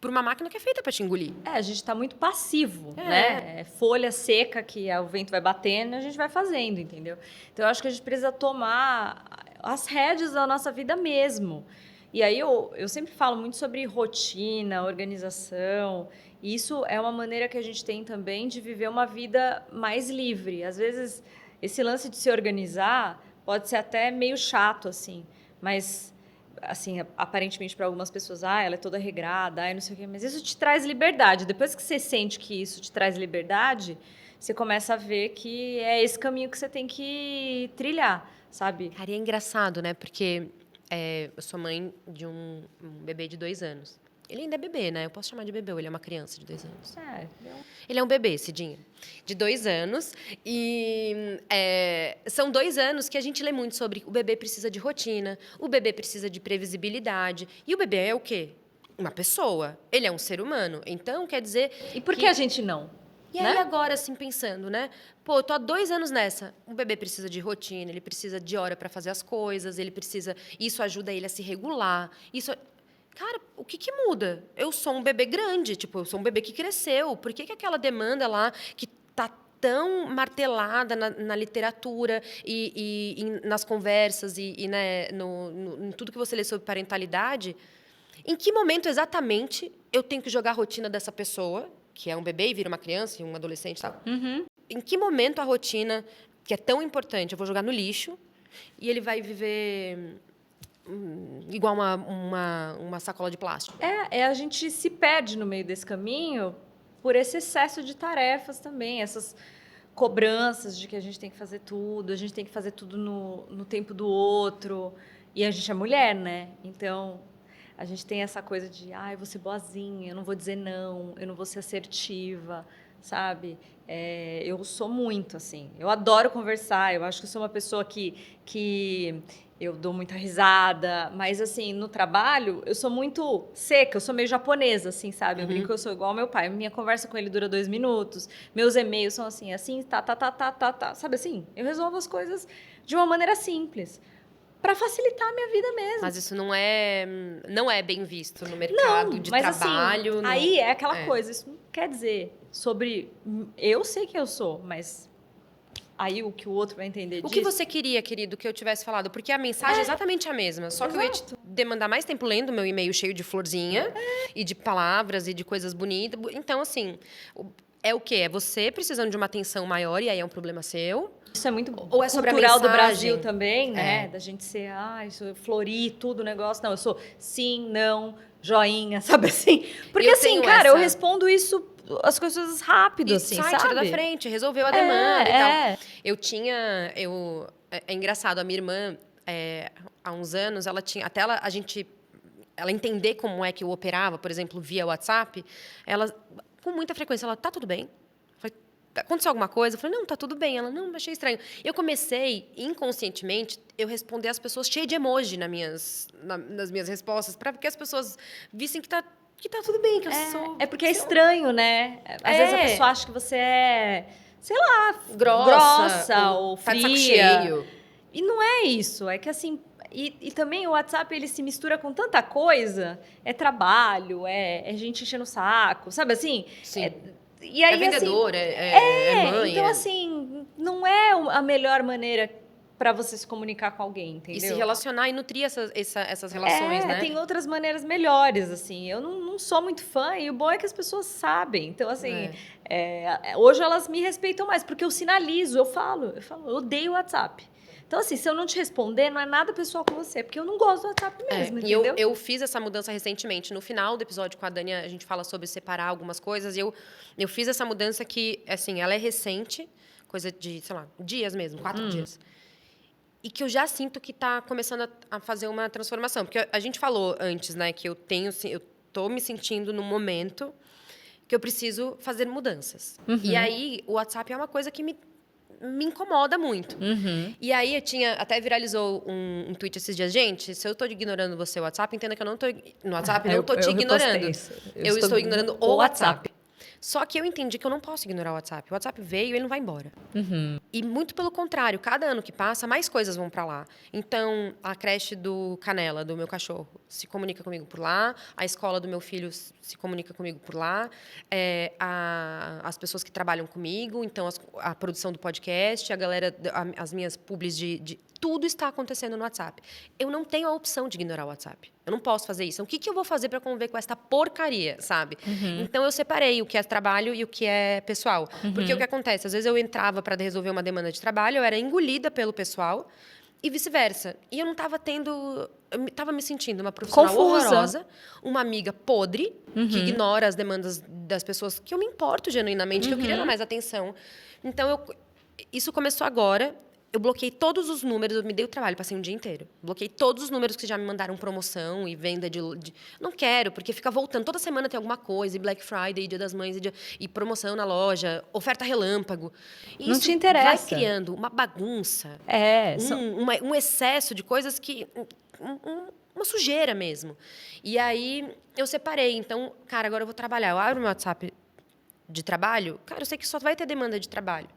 A: por uma máquina que é feita para te engolir.
B: A gente está muito passivo, né? É folha seca que o vento vai batendo, a gente vai fazendo, entendeu? Então, eu acho que a gente precisa tomar as rédeas da nossa vida mesmo. E aí, eu sempre falo muito sobre rotina, organização. E isso é uma maneira que a gente tem também de viver uma vida mais livre. Às vezes, esse lance de se organizar pode ser até meio chato, assim, mas... assim, aparentemente para algumas pessoas, ela é toda regrada, não sei o quê, mas isso te traz liberdade. Depois que você sente que isso te traz liberdade, você começa a ver que é esse caminho que você tem que trilhar, sabe?
A: Cara, e é engraçado, né? Porque eu sou mãe de um bebê de 2 anos. Ele ainda é bebê, né? Eu posso chamar de bebê, ou ele é uma criança de 2 anos. Ele é um bebê, Cidinha, de 2 anos. E são 2 anos que a gente lê muito sobre o bebê precisa de rotina, o bebê precisa de previsibilidade. E o bebê é o quê? Uma pessoa. Ele é um ser humano. Então, quer dizer...
B: E por que a gente não?
A: E aí, agora, assim, pensando, né? Pô, eu tô há 2 anos nessa. O bebê precisa de rotina, ele precisa de hora para fazer as coisas, ele precisa... Isso ajuda ele a se regular. Cara, o que muda? Eu sou um bebê grande, eu sou um bebê que cresceu. Por que aquela demanda lá que tá tão martelada na literatura e nas conversas e né, em tudo que você lê sobre parentalidade, em que momento exatamente eu tenho que jogar a rotina dessa pessoa, que é um bebê e vira uma criança e um adolescente e tal? Em que momento a rotina, que é tão importante, eu vou jogar no lixo e ele vai viver igual uma sacola de plástico?
B: A gente se perde no meio desse caminho por esse excesso de tarefas também, essas cobranças de que a gente tem que fazer tudo no tempo do outro. E a gente é mulher, né? Então, a gente tem essa coisa de, eu vou ser boazinha, eu não vou dizer não, eu não vou ser assertiva, sabe? Eu sou muito, assim. Eu adoro conversar, eu acho que eu sou uma pessoa que eu dou muita risada, mas, assim, no trabalho, eu sou muito seca, eu sou meio japonesa, assim, sabe? Eu brinco que eu sou igual ao meu pai. Minha conversa com ele dura 2 minutos, meus e-mails são assim, tá. Sabe assim? Eu resolvo as coisas de uma maneira simples, para facilitar a minha vida mesmo.
A: Mas isso não é bem visto no mercado de trabalho.
B: Assim, aí é aquela coisa, isso não quer dizer sobre... Eu sei quem eu sou, mas... Aí o que o outro vai entender disso.
A: O que você queria, querido, que eu tivesse falado? Porque a mensagem é exatamente a mesma. Só que eu ia te demandar mais tempo lendo meu e-mail cheio de florzinha e de palavras e de coisas bonitas. Então, assim, é o quê? É você precisando de uma atenção maior e aí é um problema seu.
B: Isso é muito
A: Ou é sobre
B: cultural
A: a mensagem
B: do Brasil também, né? Da gente ser, isso florir tudo o negócio. Não, eu sou sim, não, joinha, sabe assim? Porque assim, cara, eu respondo isso... as coisas rápido, assim, sabe?
A: Tira da frente, resolveu a demanda e tal. É engraçado, a minha irmã, há uns anos, ela tinha... Até ela entender como é que eu operava, por exemplo, via WhatsApp, ela, com muita frequência, ela, tá tudo bem? Eu falei, aconteceu alguma coisa? Eu falei, não, tá tudo bem. Ela, não, achei estranho. Eu comecei, inconscientemente, eu responder as pessoas cheia de emoji nas minhas respostas, para que as pessoas vissem que tá tudo bem, que eu sou...
B: É porque é estranho, né? Às vezes a pessoa acha que você é, sei lá, grossa ou fria.
A: Tá de saco cheio.
B: E não é isso. É que, assim... E também o WhatsApp, ele se mistura com tanta coisa. É trabalho, é gente enchendo o saco, sabe assim?
A: Sim.
B: E aí,
A: vendedor,
B: assim,
A: é mãe.
B: Então, assim, não é a melhor maneira para você se comunicar com alguém, entendeu?
A: E se relacionar e nutrir essas relações, né?
B: Tem outras maneiras melhores, assim. Eu não sou muito fã e o bom é que as pessoas sabem. Então, assim, hoje elas me respeitam mais, porque eu sinalizo, eu falo, eu odeio o WhatsApp. Então, assim, se eu não te responder, não é nada pessoal com você, porque eu não gosto do WhatsApp mesmo, entendeu?
A: E eu fiz essa mudança recentemente. No final do episódio com a Dani, a gente fala sobre separar algumas coisas. E eu fiz essa mudança que, assim, ela é recente, coisa de, sei lá, dias mesmo, 4 dias. E que eu já sinto que está começando a fazer uma transformação. Porque a gente falou antes, né, que eu tô me sentindo num momento que eu preciso fazer mudanças. E aí, o WhatsApp é uma coisa que me incomoda muito. E aí, até viralizou um tweet esses dias. Gente, se eu estou ignorando você o WhatsApp, entenda que eu não estou no WhatsApp, não estou te ignorando. Eu estou ignorando o WhatsApp. Só que eu entendi que eu não posso ignorar o WhatsApp. O WhatsApp veio e ele não vai embora. E muito pelo contrário, cada ano que passa, mais coisas vão para lá. Então, a creche do Canela, do meu cachorro, se comunica comigo por lá. A escola do meu filho se comunica comigo por lá. As pessoas que trabalham comigo, então a produção do podcast, a galera, as minhas publis tudo está acontecendo no WhatsApp. Eu não tenho a opção de ignorar o WhatsApp. Eu não posso fazer isso. Então, o que eu vou fazer para conviver com esta porcaria, sabe? Então, eu separei o que é trabalho e o que é pessoal. Porque o que acontece? Às vezes, eu entrava para resolver uma demanda de trabalho, eu era engolida pelo pessoal e vice-versa. E eu não estava eu estava me sentindo uma profissional horrorosa, uma amiga podre, que ignora as demandas das pessoas, que eu me importo genuinamente, que eu queria dar mais atenção. Então, isso começou agora. Eu bloqueei todos os números, eu me dei o trabalho, passei um dia inteiro. Bloqueei todos os números que já me mandaram promoção e venda de... Não quero, porque fica voltando. Toda semana tem alguma coisa, e Black Friday, Dia das Mães, e promoção na loja, oferta relâmpago. E
B: não
A: isso
B: te interessa.
A: vai criando uma bagunça. Um excesso de coisas que... uma sujeira mesmo. E aí, eu separei. Então, cara, agora eu vou trabalhar. Eu abro meu WhatsApp de trabalho, cara, eu sei que só vai ter demanda de trabalho.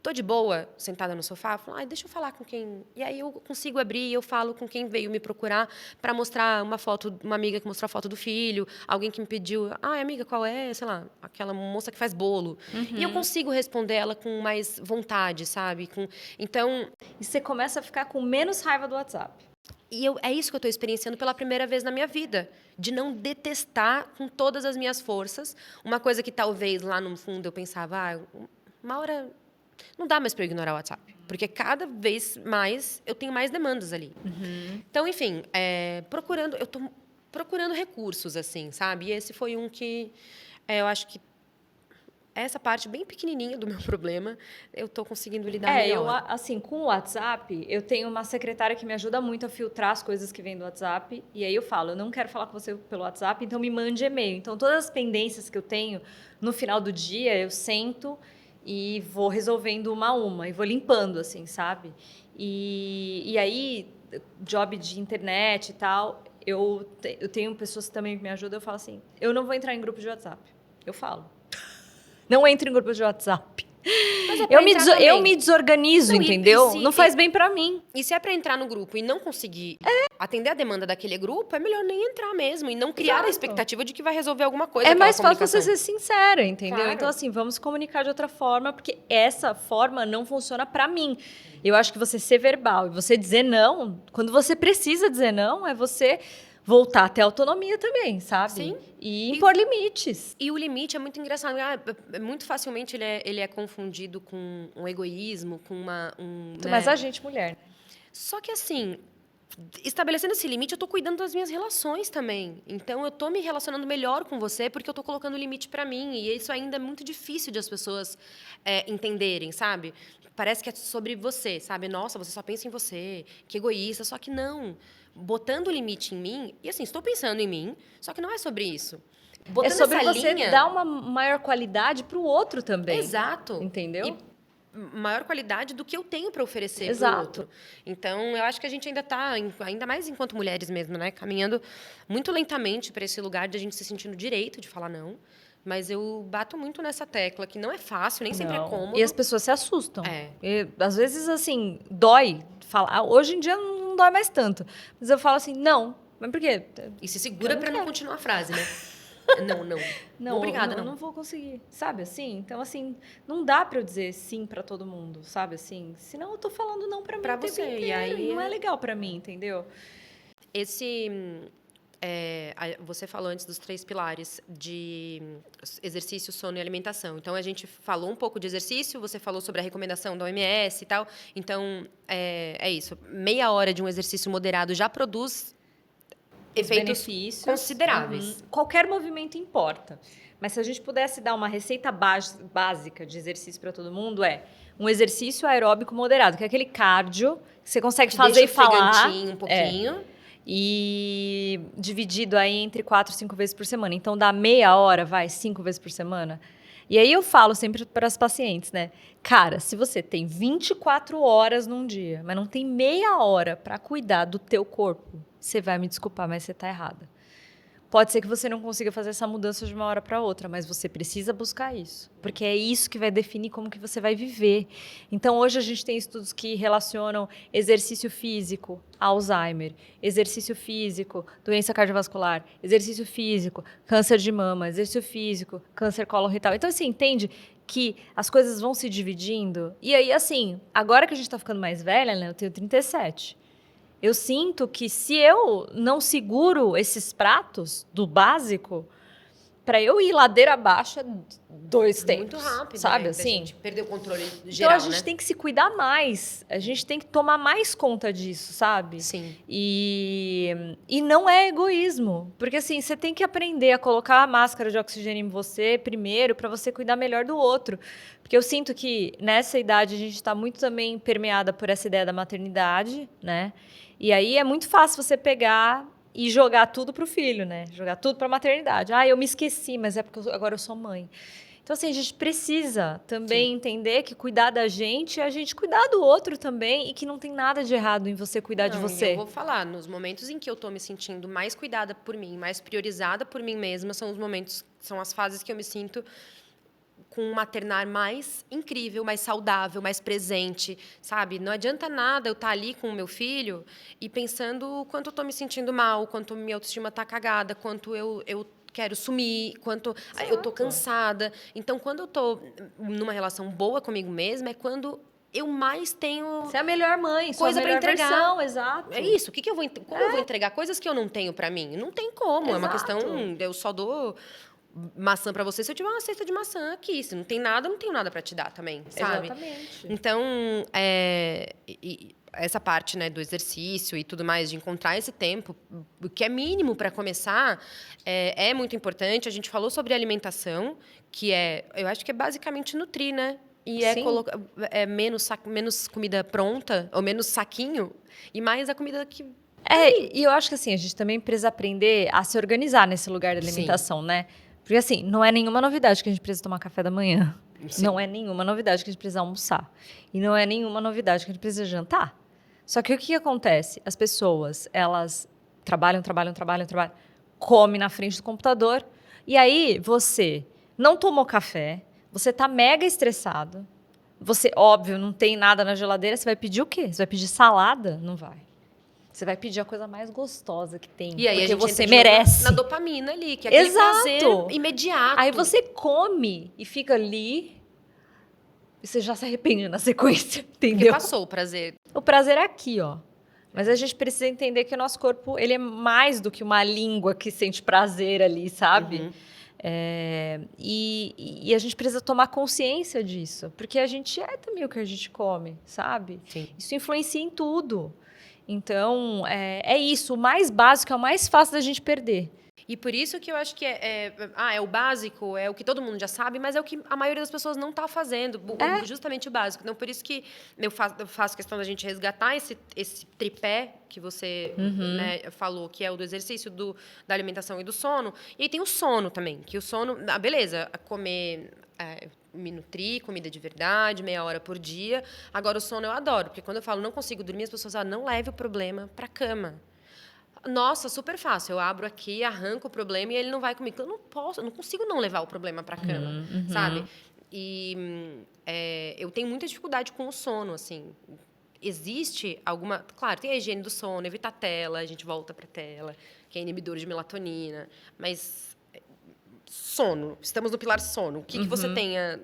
A: tô de boa, sentada no sofá, eu falo, deixa eu falar com quem... E aí eu consigo abrir e eu falo com quem veio me procurar para mostrar uma foto, uma amiga que mostrou a foto do filho, alguém que me pediu, amiga, qual é? Sei lá, aquela moça que faz bolo. E eu consigo responder ela com mais vontade, sabe? Então...
B: E você começa a ficar com menos raiva do WhatsApp.
A: E é isso que eu estou experienciando pela primeira vez na minha vida. De não detestar com todas as minhas forças. Uma coisa que talvez lá no fundo eu pensava, uma hora não dá mais para eu ignorar o WhatsApp. Porque cada vez mais eu tenho mais demandas ali. Então, enfim, eu estou procurando recursos, assim, sabe? E esse foi um que eu acho que essa parte bem pequenininha do meu problema, eu estou conseguindo lidar melhor.
B: Assim, com o WhatsApp, eu tenho uma secretária que me ajuda muito a filtrar as coisas que vêm do WhatsApp. E aí eu falo, eu não quero falar com você pelo WhatsApp, então me mande e-mail. Então, todas as pendências que eu tenho, no final do dia, eu sento e vou resolvendo uma a uma. E vou limpando, assim, sabe? E aí, job de internet e tal, eu tenho pessoas que também me ajudam. Eu falo assim, eu não vou entrar em grupo de WhatsApp. Eu falo. Não entre em grupos de WhatsApp. Eu me desorganizo, entendeu? Não faz bem pra mim.
A: E se é pra entrar no grupo e não conseguir atender a demanda daquele grupo, é melhor nem entrar mesmo. E não criar a expectativa de que vai resolver alguma coisa.
B: É mais fácil você ser sincera, entendeu?
A: Claro.
B: Então, assim, vamos comunicar de outra forma, porque essa forma não funciona pra mim. Eu acho que você ser verbal e você dizer não, quando você precisa dizer não, é você voltar a ter autonomia também, sabe?
A: Sim.
B: E impor limites.
A: E o limite é muito engraçado. Muito facilmente ele é confundido com um egoísmo, com
B: Mas a gente, mulher.
A: Só que, assim, estabelecendo esse limite, eu estou cuidando das minhas relações também. Então, eu estou me relacionando melhor com você porque eu estou colocando limite para mim. E isso ainda é muito difícil de as pessoas entenderem, sabe? Parece que é sobre você, sabe? Nossa, você só pensa em você, que egoísta. Só que não. Botando limite em mim, e assim, estou pensando em mim, só que não é sobre isso.
B: Botando é sobre você dar uma maior qualidade para o outro também.
A: Exato.
B: Entendeu?
A: E maior qualidade do que eu tenho para oferecer para o outro. Então, eu acho que a gente ainda está, ainda mais enquanto mulheres mesmo, né? Caminhando muito lentamente para esse lugar de a gente se sentindo direito de falar não. Mas eu bato muito nessa tecla, que não é fácil, nem sempre é cômodo.
B: E as pessoas se assustam. E, às vezes, assim, dói falar. Hoje em dia, não dói mais tanto. Mas eu falo assim, não. Mas por quê?
A: E se segura para não continuar a frase, né? Não. Obrigada,
B: não vou conseguir. Sabe, assim? Então, assim, não dá para eu dizer sim para todo mundo, sabe, assim? Senão eu tô falando não para mim
A: pra você.
B: Inteiro,
A: e aí
B: não é legal para mim, entendeu?
A: Você falou antes dos 3 pilares de exercício, sono e alimentação. Então, a gente falou um pouco de exercício, você falou sobre a recomendação da OMS e tal. Então, é isso. Meia hora de um exercício moderado já produz efeitos
B: benefícios
A: consideráveis.
B: Qualquer movimento importa. Mas se a gente pudesse dar uma receita básica de exercício para todo mundo, um exercício aeróbico moderado, que é aquele cardio que você consegue fazer e falar.
A: Um pouquinho.
B: E dividido aí entre 4 e 5 vezes por semana. Então, dá meia hora, 5 vezes por semana. E aí eu falo sempre para as pacientes, né? Cara, se você tem 24 horas num dia, mas não tem meia hora para cuidar do teu corpo, você vai me desculpar, mas você está errada. Pode ser que você não consiga fazer essa mudança de uma hora para outra, mas você precisa buscar isso, porque é isso que vai definir como que você vai viver. Então, hoje a gente tem estudos que relacionam exercício físico, Alzheimer, exercício físico, doença cardiovascular, exercício físico, câncer de mama, exercício físico, câncer coloretal. Então, assim, entende que as coisas vão se dividindo? E aí, assim, agora que a gente está ficando mais velha, né, eu tenho 37, eu sinto que se eu não seguro esses pratos do básico, para eu ir ladeira abaixo, 2 tempos.
A: Muito rápido,
B: sabe?
A: Né?
B: Assim,
A: a gente perder o controle geral,
B: então a gente tem que se cuidar mais. A gente tem que tomar mais conta disso, sabe?
A: Sim.
B: E não é egoísmo. Porque assim, você tem que aprender a colocar a máscara de oxigênio em você primeiro, para você cuidar melhor do outro. Porque eu sinto que nessa idade a gente está muito também permeada por essa ideia da maternidade, né? E aí é muito fácil você pegar e jogar tudo pro filho, né? Jogar tudo pra maternidade. Eu me esqueci, mas é porque agora eu sou mãe. Então, assim, a gente precisa também entender que cuidar da gente é a gente cuidar do outro também e que não tem nada de errado em você cuidar de você.
A: Eu vou falar, nos momentos em que eu tô me sentindo mais cuidada por mim, mais priorizada por mim mesma, são os momentos, são as fases que eu me sinto com um maternar mais incrível, mais saudável, mais presente, sabe? Não adianta nada eu estar ali com o meu filho e pensando o quanto eu estou me sentindo mal, quanto minha autoestima está cagada, quanto eu quero sumir, quanto eu tô cansada. Então, quando eu tô numa relação boa comigo mesma, é quando eu mais tenho
B: Você é a melhor mãe,
A: coisa para entregar.
B: Versão, exato.
A: É isso. Como eu vou entregar coisas que eu não tenho para mim? Não tem como.
B: Exato.
A: É uma questão. Eu só dou maçã para você se eu tiver uma cesta de maçã aqui. Se não tem nada, eu não tenho nada para te dar também, sabe?
B: Exatamente.
A: Então, essa parte, né, do exercício e tudo mais, de encontrar esse tempo, o que é mínimo para começar, é muito importante. A gente falou sobre alimentação, que eu acho que é basicamente nutrir, né? E colocar menos comida pronta, ou menos saquinho, e mais a comida que...
B: E eu acho que assim, a gente também precisa aprender a se organizar nesse lugar da alimentação, né? Porque assim, não é nenhuma novidade que a gente precisa tomar café da manhã. Sim. Não é nenhuma novidade que a gente precisa almoçar. E não é nenhuma novidade que a gente precisa jantar. Só que o que acontece? As pessoas, elas trabalham, comem na frente do computador, e aí você não tomou café, você tá mega estressado, você, óbvio, não tem nada na geladeira, você vai pedir o quê? Você vai pedir salada? Não vai. Você vai pedir a coisa mais gostosa que tem,
A: e aí
B: porque
A: a gente
B: você merece.
A: Na dopamina ali, que é aquele prazer imediato.
B: Aí você come e fica ali, e você já se arrepende na sequência, entendeu?
A: Porque passou o prazer.
B: O prazer é aqui, ó. Mas a gente precisa entender que o nosso corpo, ele é mais do que uma língua que sente prazer ali, sabe?
A: Uhum.
B: E a gente precisa tomar consciência disso. Porque a gente é também o que a gente come, sabe?
A: Sim.
B: Isso influencia em tudo. Então, é isso. O mais básico é o mais fácil da gente perder.
A: E por isso que eu acho que é o básico, é o que todo mundo já sabe, mas é o que a maioria das pessoas não está fazendo, justamente o básico. Então, por isso que eu faço questão da gente resgatar esse tripé que você né, falou, que é o do exercício, da alimentação e do sono. E aí tem o sono também, que o sono... beleza, comer... me nutrir, comida de verdade, meia hora por dia. Agora, o sono eu adoro, porque quando eu falo não consigo dormir, as pessoas falam, não leve o problema para a cama. Nossa, super fácil. Eu abro aqui, arranco o problema e ele não vai comigo. Eu não consigo não levar o problema para a cama, sabe? E eu tenho muita dificuldade com o sono, assim. Existe alguma... Claro, tem a higiene do sono, evitar tela, a gente volta para tela, que é inibidor de melatonina, mas... Sono. Estamos no pilar sono. O que você tem a...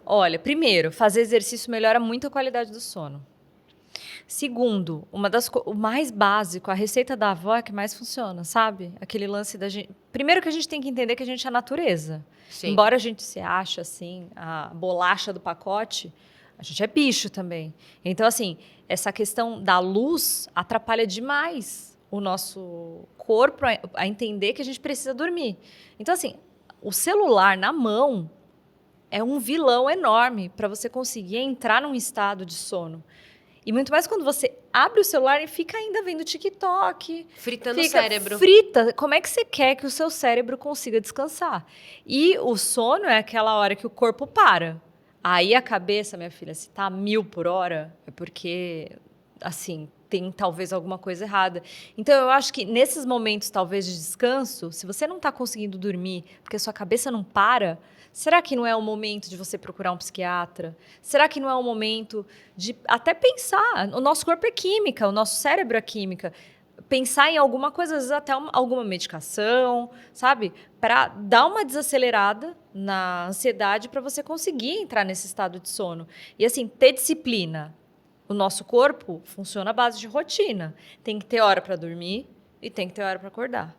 B: Olha, primeiro, fazer exercício melhora muito a qualidade do sono. Segundo, o mais básico, a receita da avó é que mais funciona, sabe? Aquele lance da gente... Primeiro que a gente tem que entender que a gente é a natureza. Sim. Embora a gente se ache, assim, a bolacha do pacote, a gente é bicho também. Então, assim, essa questão da luz atrapalha demais o nosso corpo a entender que a gente precisa dormir. Então, assim, o celular na mão é um vilão enorme para você conseguir entrar num estado de sono. E muito mais quando você abre o celular e fica ainda vendo TikTok.
A: Fritando o cérebro.
B: Frita. Como é que você quer que o seu cérebro consiga descansar? E o sono é aquela hora que o corpo para. Aí a cabeça, minha filha, se tá 1000 por hora, é porque, assim, tem talvez alguma coisa errada. Então, eu acho que nesses momentos, talvez, de descanso, se você não tá conseguindo dormir porque a sua cabeça não para... Será que não é o momento de você procurar um psiquiatra? Será que não é o momento de até pensar? O nosso corpo é química, o nosso cérebro é química. Pensar em alguma coisa, às vezes até alguma medicação, sabe? Para dar uma desacelerada na ansiedade para você conseguir entrar nesse estado de sono. E assim, ter disciplina. O nosso corpo funciona à base de rotina. Tem que ter hora para dormir e tem que ter hora para acordar.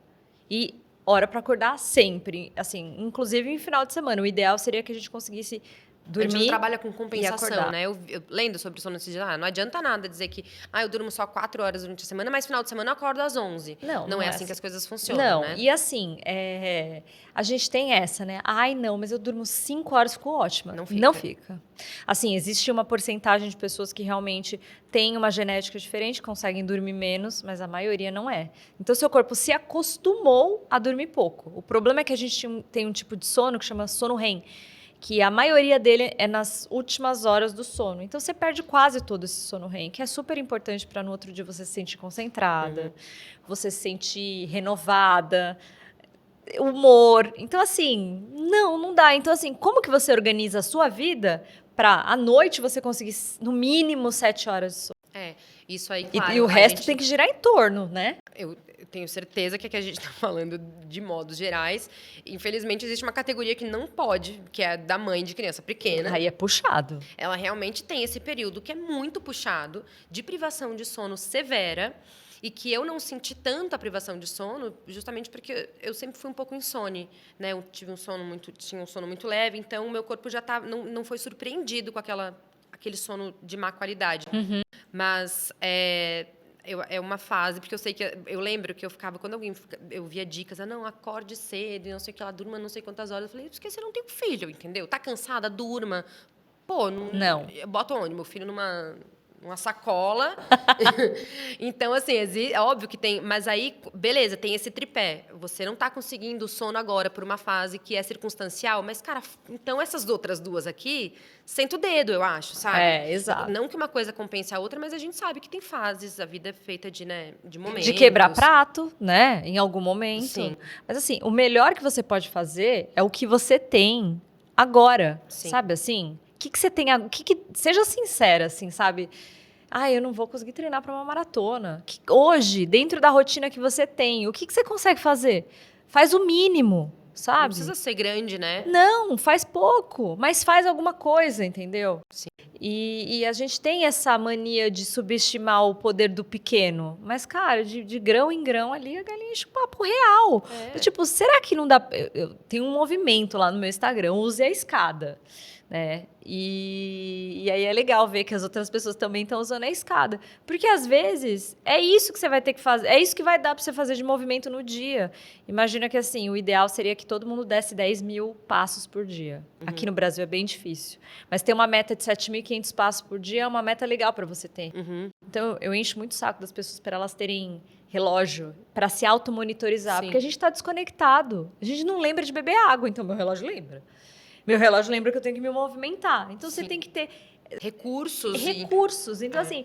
B: E hora para acordar sempre, assim, inclusive em final de semana. O ideal seria que a gente conseguisse dormir. A gente
A: não trabalha com compensação, né? Eu lendo sobre sono esses dias, não adianta nada dizer que eu durmo só 4 horas durante a semana, mas final de semana eu acordo às 11. Não é assim que as coisas funcionam, né?
B: E assim, a gente tem essa, né? Não, mas eu durmo 5 horas, ficou ótima. Não fica. Assim, existe uma porcentagem de pessoas que realmente têm uma genética diferente, conseguem dormir menos, mas a maioria não é. Então, seu corpo se acostumou a dormir pouco. O problema é que a gente tem um tipo de sono que chama sono REM, que a maioria dele é nas últimas horas do sono. Então, você perde quase todo esse sono REM, que é super importante para no outro dia você se sentir concentrada, você se sentir renovada. humor. Então, assim, não dá. Então, assim, como que você organiza a sua vida para à noite você conseguir, no mínimo, 7 horas de sono?
A: Isso aí,
B: E,
A: claro.
B: e o resto tem que girar em torno, né?
A: Eu tenho certeza que aqui a gente está falando de modos gerais. Infelizmente, existe uma categoria que não pode, que é a da mãe de criança pequena.
B: Aí é puxado.
A: Ela realmente tem esse período que é muito puxado, de privação de sono severa, e que eu não senti tanto a privação de sono, justamente porque eu sempre fui um pouco insone, né? Eu tinha um sono muito leve, então o meu corpo já não foi surpreendido com aquele sono de má qualidade. Mas é uma fase, porque eu sei que eu lembro que eu ficava, quando eu via dicas, não, acorde cedo, não sei o que, ela durma não sei quantas horas, eu falei, porque você não tem um filho, entendeu? Tá cansada, durma. Pô,
B: Não.
A: Bota onde? Meu filho numa sacola. Então, assim, é óbvio que tem. Mas aí, beleza, tem esse tripé. Você não está conseguindo o sono agora por uma fase que é circunstancial, mas, cara, então essas outras duas aqui, senta o dedo, eu acho, sabe?
B: Exato.
A: Não que uma coisa compense a outra, mas a gente sabe que tem fases, a vida é feita de momentos.
B: De quebrar prato, né? Em algum momento.
A: Sim.
B: Mas assim, o melhor que você pode fazer é o que você tem agora.
A: Sim.
B: Sabe assim? O que você tem agora? Seja sincera, assim, sabe? Eu não vou conseguir treinar para uma maratona. Hoje, dentro da rotina que você tem, o que você consegue fazer? Faz o mínimo, sabe?
A: Não precisa ser grande, né?
B: Não, faz pouco, mas faz alguma coisa, entendeu?
A: Sim.
B: E a gente tem essa mania de subestimar o poder do pequeno. Mas, cara, de grão em grão ali, a galinha enche o papo real. Tipo, será que não dá... Eu tenho um movimento lá no meu Instagram, use a escada. Né? E aí é legal ver que as outras pessoas também estão usando a escada. Porque, às vezes, é isso que você vai ter que fazer. É isso que vai dar para você fazer de movimento no dia. Imagina que, assim, o ideal seria que todo mundo desse 10 mil passos por dia. Aqui no Brasil é bem difícil. Mas ter uma meta de 7.500 passos por dia é uma meta legal para você ter. Então, eu encho muito o saco das pessoas para elas terem relógio, para se automonitorizar.
A: Sim.
B: Porque a gente está desconectado. A gente não lembra de beber água, então meu relógio lembra. Meu relógio lembra que eu tenho que me movimentar. Então,
A: Sim.
B: você tem que ter
A: recursos.
B: Então, assim,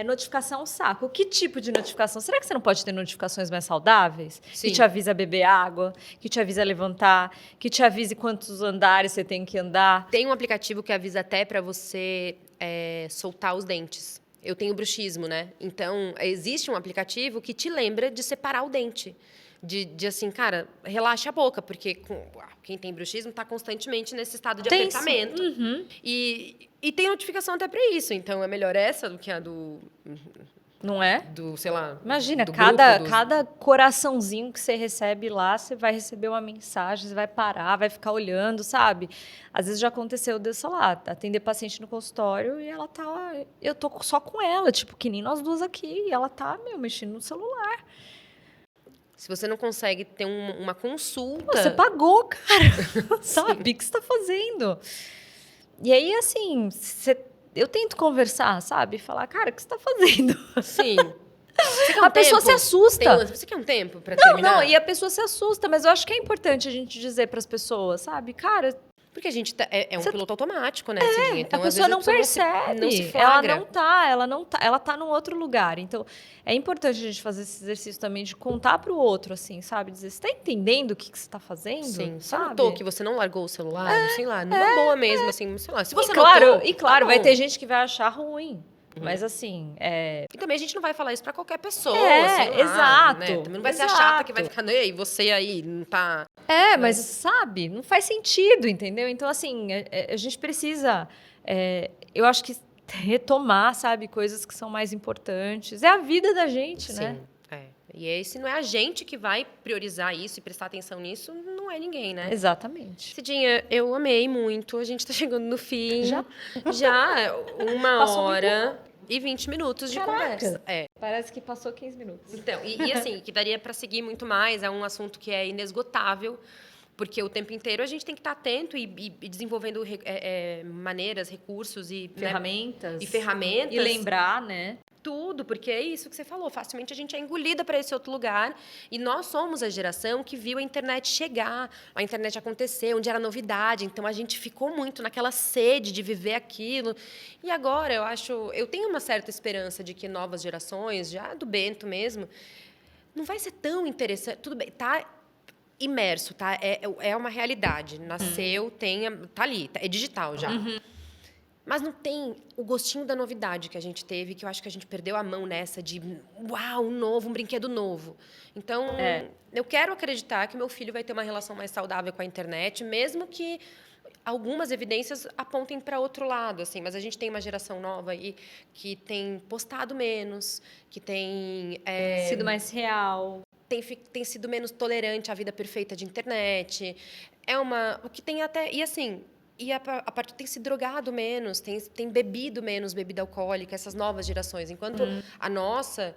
B: notificação saco. Que tipo de notificação? Será que você não pode ter notificações mais saudáveis?
A: Sim.
B: Que te avisa beber água, que te avisa levantar, que te avise quantos andares você tem que andar.
A: Tem um aplicativo que avisa até para você soltar os dentes. Eu tenho bruxismo, né? Então, existe um aplicativo que te lembra de separar o dente. De assim, cara, relaxa a boca, porque quem tem bruxismo está constantemente nesse estado de apertamento. E tem notificação até para isso. Então, é melhor essa do que a do...
B: Não é?
A: Do, sei lá...
B: Imagina,
A: do
B: cada coraçãozinho que você recebe lá, você vai receber uma mensagem, você vai parar, vai ficar olhando, sabe? Às vezes já aconteceu, sei lá, atender paciente no consultório e ela tá... Eu tô só com ela, tipo, que nem nós duas aqui. E ela tá, mexendo no celular.
A: Se você não consegue ter uma consulta...
B: Você pagou, cara. Sabe? O que você tá fazendo? E aí, assim, eu tento conversar, sabe? Falar, cara, o que você tá fazendo?
A: Sim.
B: A pessoa se assusta.
A: Você quer um tempo para terminar?
B: Não, e a pessoa se assusta, mas eu acho que é importante a gente dizer para as pessoas, sabe? Cara...
A: Porque a gente é um piloto automático, né? Cidinha? Então,
B: a pessoa não percebe.
A: Não se flagra.
B: Ela tá num outro lugar. Então, é importante a gente fazer esse exercício também de contar pro outro, assim, sabe? Dizer, você tá entendendo o que você tá fazendo?
A: Sim. Você
B: sabe?
A: notou que você não largou o celular, sei lá, numa boa mesmo, assim, sei lá. Se você
B: claro,
A: notou,
B: tá
A: bom.
B: vai ter gente que vai achar ruim. Mas assim,
A: E também a gente não vai falar isso pra qualquer pessoa, sei lá,
B: exato.
A: Né? Também não vai ser a chata que vai ficar, ei, você aí, não tá...
B: Mas sabe, não faz sentido, entendeu? Então, assim, a gente precisa, eu acho que retomar, sabe, coisas que são mais importantes. É a vida da gente, né?
A: Sim, E se não é a gente que vai priorizar isso e prestar atenção nisso, não é ninguém, né?
B: Exatamente.
A: Cidinha, eu amei muito. A gente tá chegando no fim.
B: Já?
A: Já, 1
B: Passou
A: hora e 20 minutos de conversa.
B: Parece que passou 15 minutos.
A: Então, e assim, que daria para seguir muito mais. É um assunto que é inesgotável, porque o tempo inteiro a gente tem que estar atento e desenvolvendo maneiras, recursos e
B: ferramentas.
A: Né? E ferramentas.
B: E lembrar, né?
A: Tudo, porque é isso que você falou. Facilmente a gente é engolida para esse outro lugar. E nós somos a geração que viu a internet chegar, a internet acontecer, onde era novidade. Então a gente ficou muito naquela sede de viver aquilo. E agora eu tenho uma certa esperança de que novas gerações, já do Bento mesmo, não vai ser tão interessante. Tudo bem, tá? imerso, tá? É uma realidade. Nasceu, tá ali, é digital já. Mas não tem o gostinho da novidade que a gente teve, que eu acho que a gente perdeu a mão nessa de, uau, um brinquedo novo. Então, eu quero acreditar que meu filho vai ter uma relação mais saudável com a internet, mesmo que algumas evidências apontem para outro lado, assim. Mas a gente tem uma geração nova aí que tem postado menos, que tem
B: Sido mais real.
A: tem sido menos tolerante à vida perfeita de internet. O que tem até... E assim... E a parte tem se drogado menos, tem bebido menos bebida alcoólica, essas novas gerações. Enquanto a nossa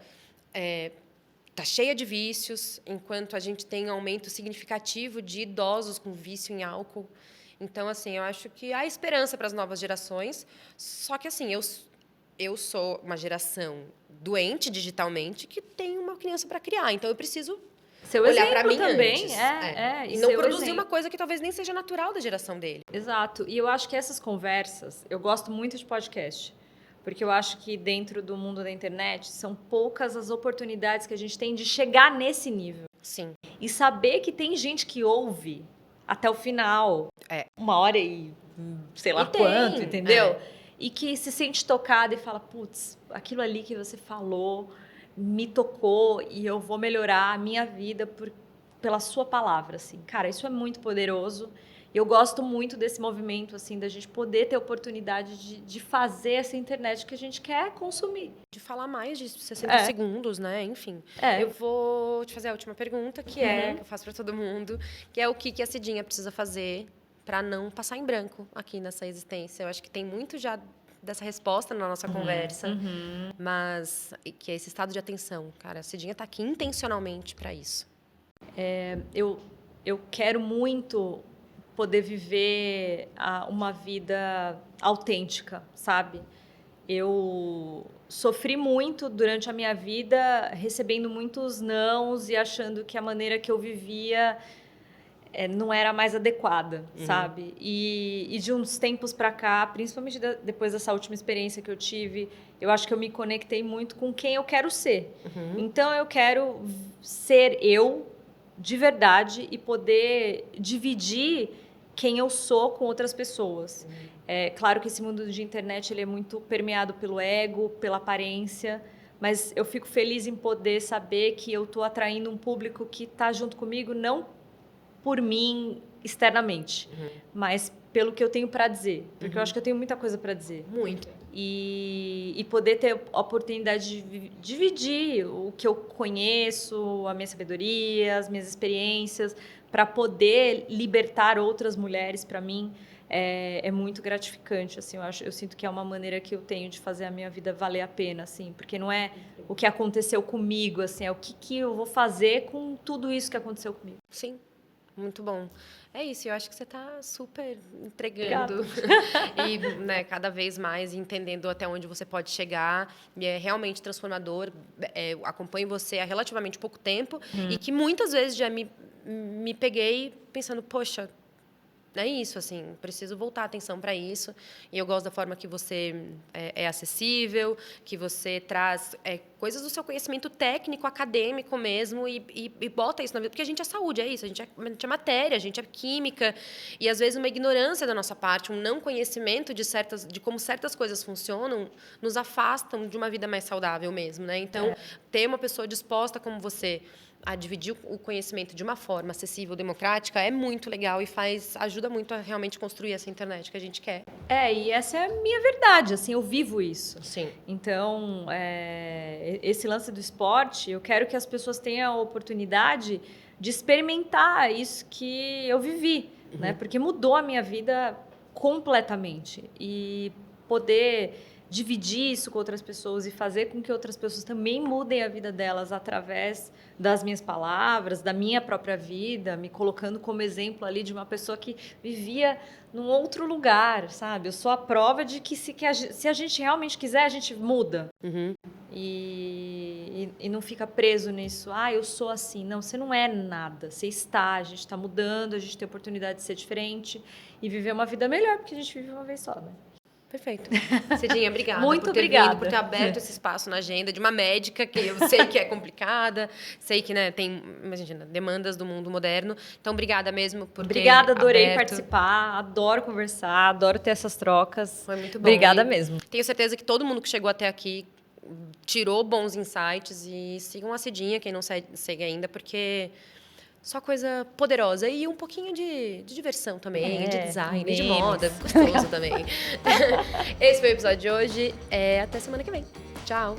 A: está cheia de vícios, enquanto a gente tem um aumento significativo de idosos com vício em álcool. Então, assim, eu acho que há esperança para as novas gerações. Só que, assim, eu sou uma geração doente digitalmente que tem uma criança para criar. Então, eu preciso
B: Seu
A: olhar para
B: exemplo
A: mim
B: também,
A: antes.
B: e
A: E não
B: seu
A: produzir
B: exemplo.
A: uma coisa que talvez nem seja natural da geração dele.
B: Exato. E eu acho que essas conversas, eu gosto muito de podcast, porque eu acho que dentro do mundo da internet são poucas as oportunidades que a gente tem de chegar nesse nível.
A: Sim.
B: E saber que tem gente que ouve até o final, 1 hora e sei lá quanto, entendeu? E que se sente tocada e fala, putz, aquilo ali que você falou me tocou e eu vou melhorar a minha vida pela sua palavra, assim. Cara, isso é muito poderoso. Eu gosto muito desse movimento, assim, da gente poder ter oportunidade de fazer essa internet que a gente quer consumir.
A: De falar mais de 60 segundos, né? Enfim. Eu vou te fazer a última pergunta, que eu faço para todo mundo, que é o que a Cidinha precisa fazer para não passar em branco aqui nessa existência. Eu acho que tem muito já dessa resposta na nossa conversa, mas que é esse estado de atenção. Cara, a Cidinha está aqui intencionalmente para isso.
B: Eu quero muito poder viver uma vida autêntica, sabe? Eu sofri muito durante a minha vida, recebendo muitos nãos e achando que a maneira que eu vivia não era mais adequada, sabe? E de uns tempos para cá, principalmente depois dessa última experiência que eu tive, eu acho que eu me conectei muito com quem eu quero ser. Então, eu quero ser eu de verdade e poder dividir quem eu sou com outras pessoas. É claro que esse mundo de internet ele é muito permeado pelo ego, pela aparência, mas eu fico feliz em poder saber que eu estou atraindo um público que está junto comigo, não por mim externamente, mas pelo que eu tenho para dizer, porque eu acho que eu tenho muita coisa para dizer.
A: Muito.
B: E poder ter a oportunidade de dividir o que eu conheço, a minha sabedoria, as minhas experiências, para poder libertar outras mulheres, para mim, é muito gratificante. Assim, eu sinto que é uma maneira que eu tenho de fazer a minha vida valer a pena, assim, porque não é o que aconteceu comigo, assim, é o que eu vou fazer com tudo isso que aconteceu comigo.
A: Sim. Muito bom. É isso, eu acho que você está super entregando e né, cada vez mais entendendo até onde você pode chegar. E é realmente transformador. Eu acompanho você há relativamente pouco tempo e que muitas vezes já me peguei pensando, poxa, é isso, assim, preciso voltar a atenção para isso. E eu gosto da forma que você é acessível, que você traz coisas do seu conhecimento técnico, acadêmico mesmo, e bota isso na vida. Porque a gente é saúde, é isso, a gente é matéria, a gente é química. E, às vezes, uma ignorância da nossa parte, um não conhecimento de como certas coisas funcionam, nos afastam de uma vida mais saudável mesmo, né? Então, ter uma pessoa disposta como você a dividir o conhecimento de uma forma acessível, democrática, é muito legal e ajuda muito a realmente construir essa internet que a gente quer.
B: E essa é a minha verdade, assim, eu vivo isso.
A: Sim.
B: Então, esse lance do esporte, eu quero que as pessoas tenham a oportunidade de experimentar isso que eu vivi, né? Porque mudou a minha vida completamente. E poder dividir isso com outras pessoas e fazer com que outras pessoas também mudem a vida delas através das minhas palavras, da minha própria vida, me colocando como exemplo ali de uma pessoa que vivia num outro lugar, sabe? Eu sou a prova de que se a gente realmente quiser, a gente muda. E não fica preso nisso. Eu sou assim. Não, você não é nada. Você está, a gente está mudando, a gente tem a oportunidade de ser diferente e viver uma vida melhor, porque a gente vive uma vez só, né?
A: Perfeito. Cidinha, obrigada
B: Muito
A: por ter
B: obrigada.
A: vindo, por ter aberto esse espaço na agenda de uma médica que eu sei que é complicada, sei que, né, tem, imagina, demandas do mundo moderno. Então, obrigada mesmo por
B: Obrigada,
A: ter
B: adorei
A: aberto.
B: participar, adoro conversar, adoro ter essas trocas.
A: Foi muito bom.
B: Obrigada
A: E
B: mesmo.
A: tenho certeza que todo mundo que chegou até aqui tirou bons insights e sigam a Cidinha, quem não segue ainda, porque só coisa poderosa e um pouquinho de diversão também, de design, de
B: memes.
A: moda, gostoso também. Esse foi o episódio de hoje. Até semana que vem. Tchau!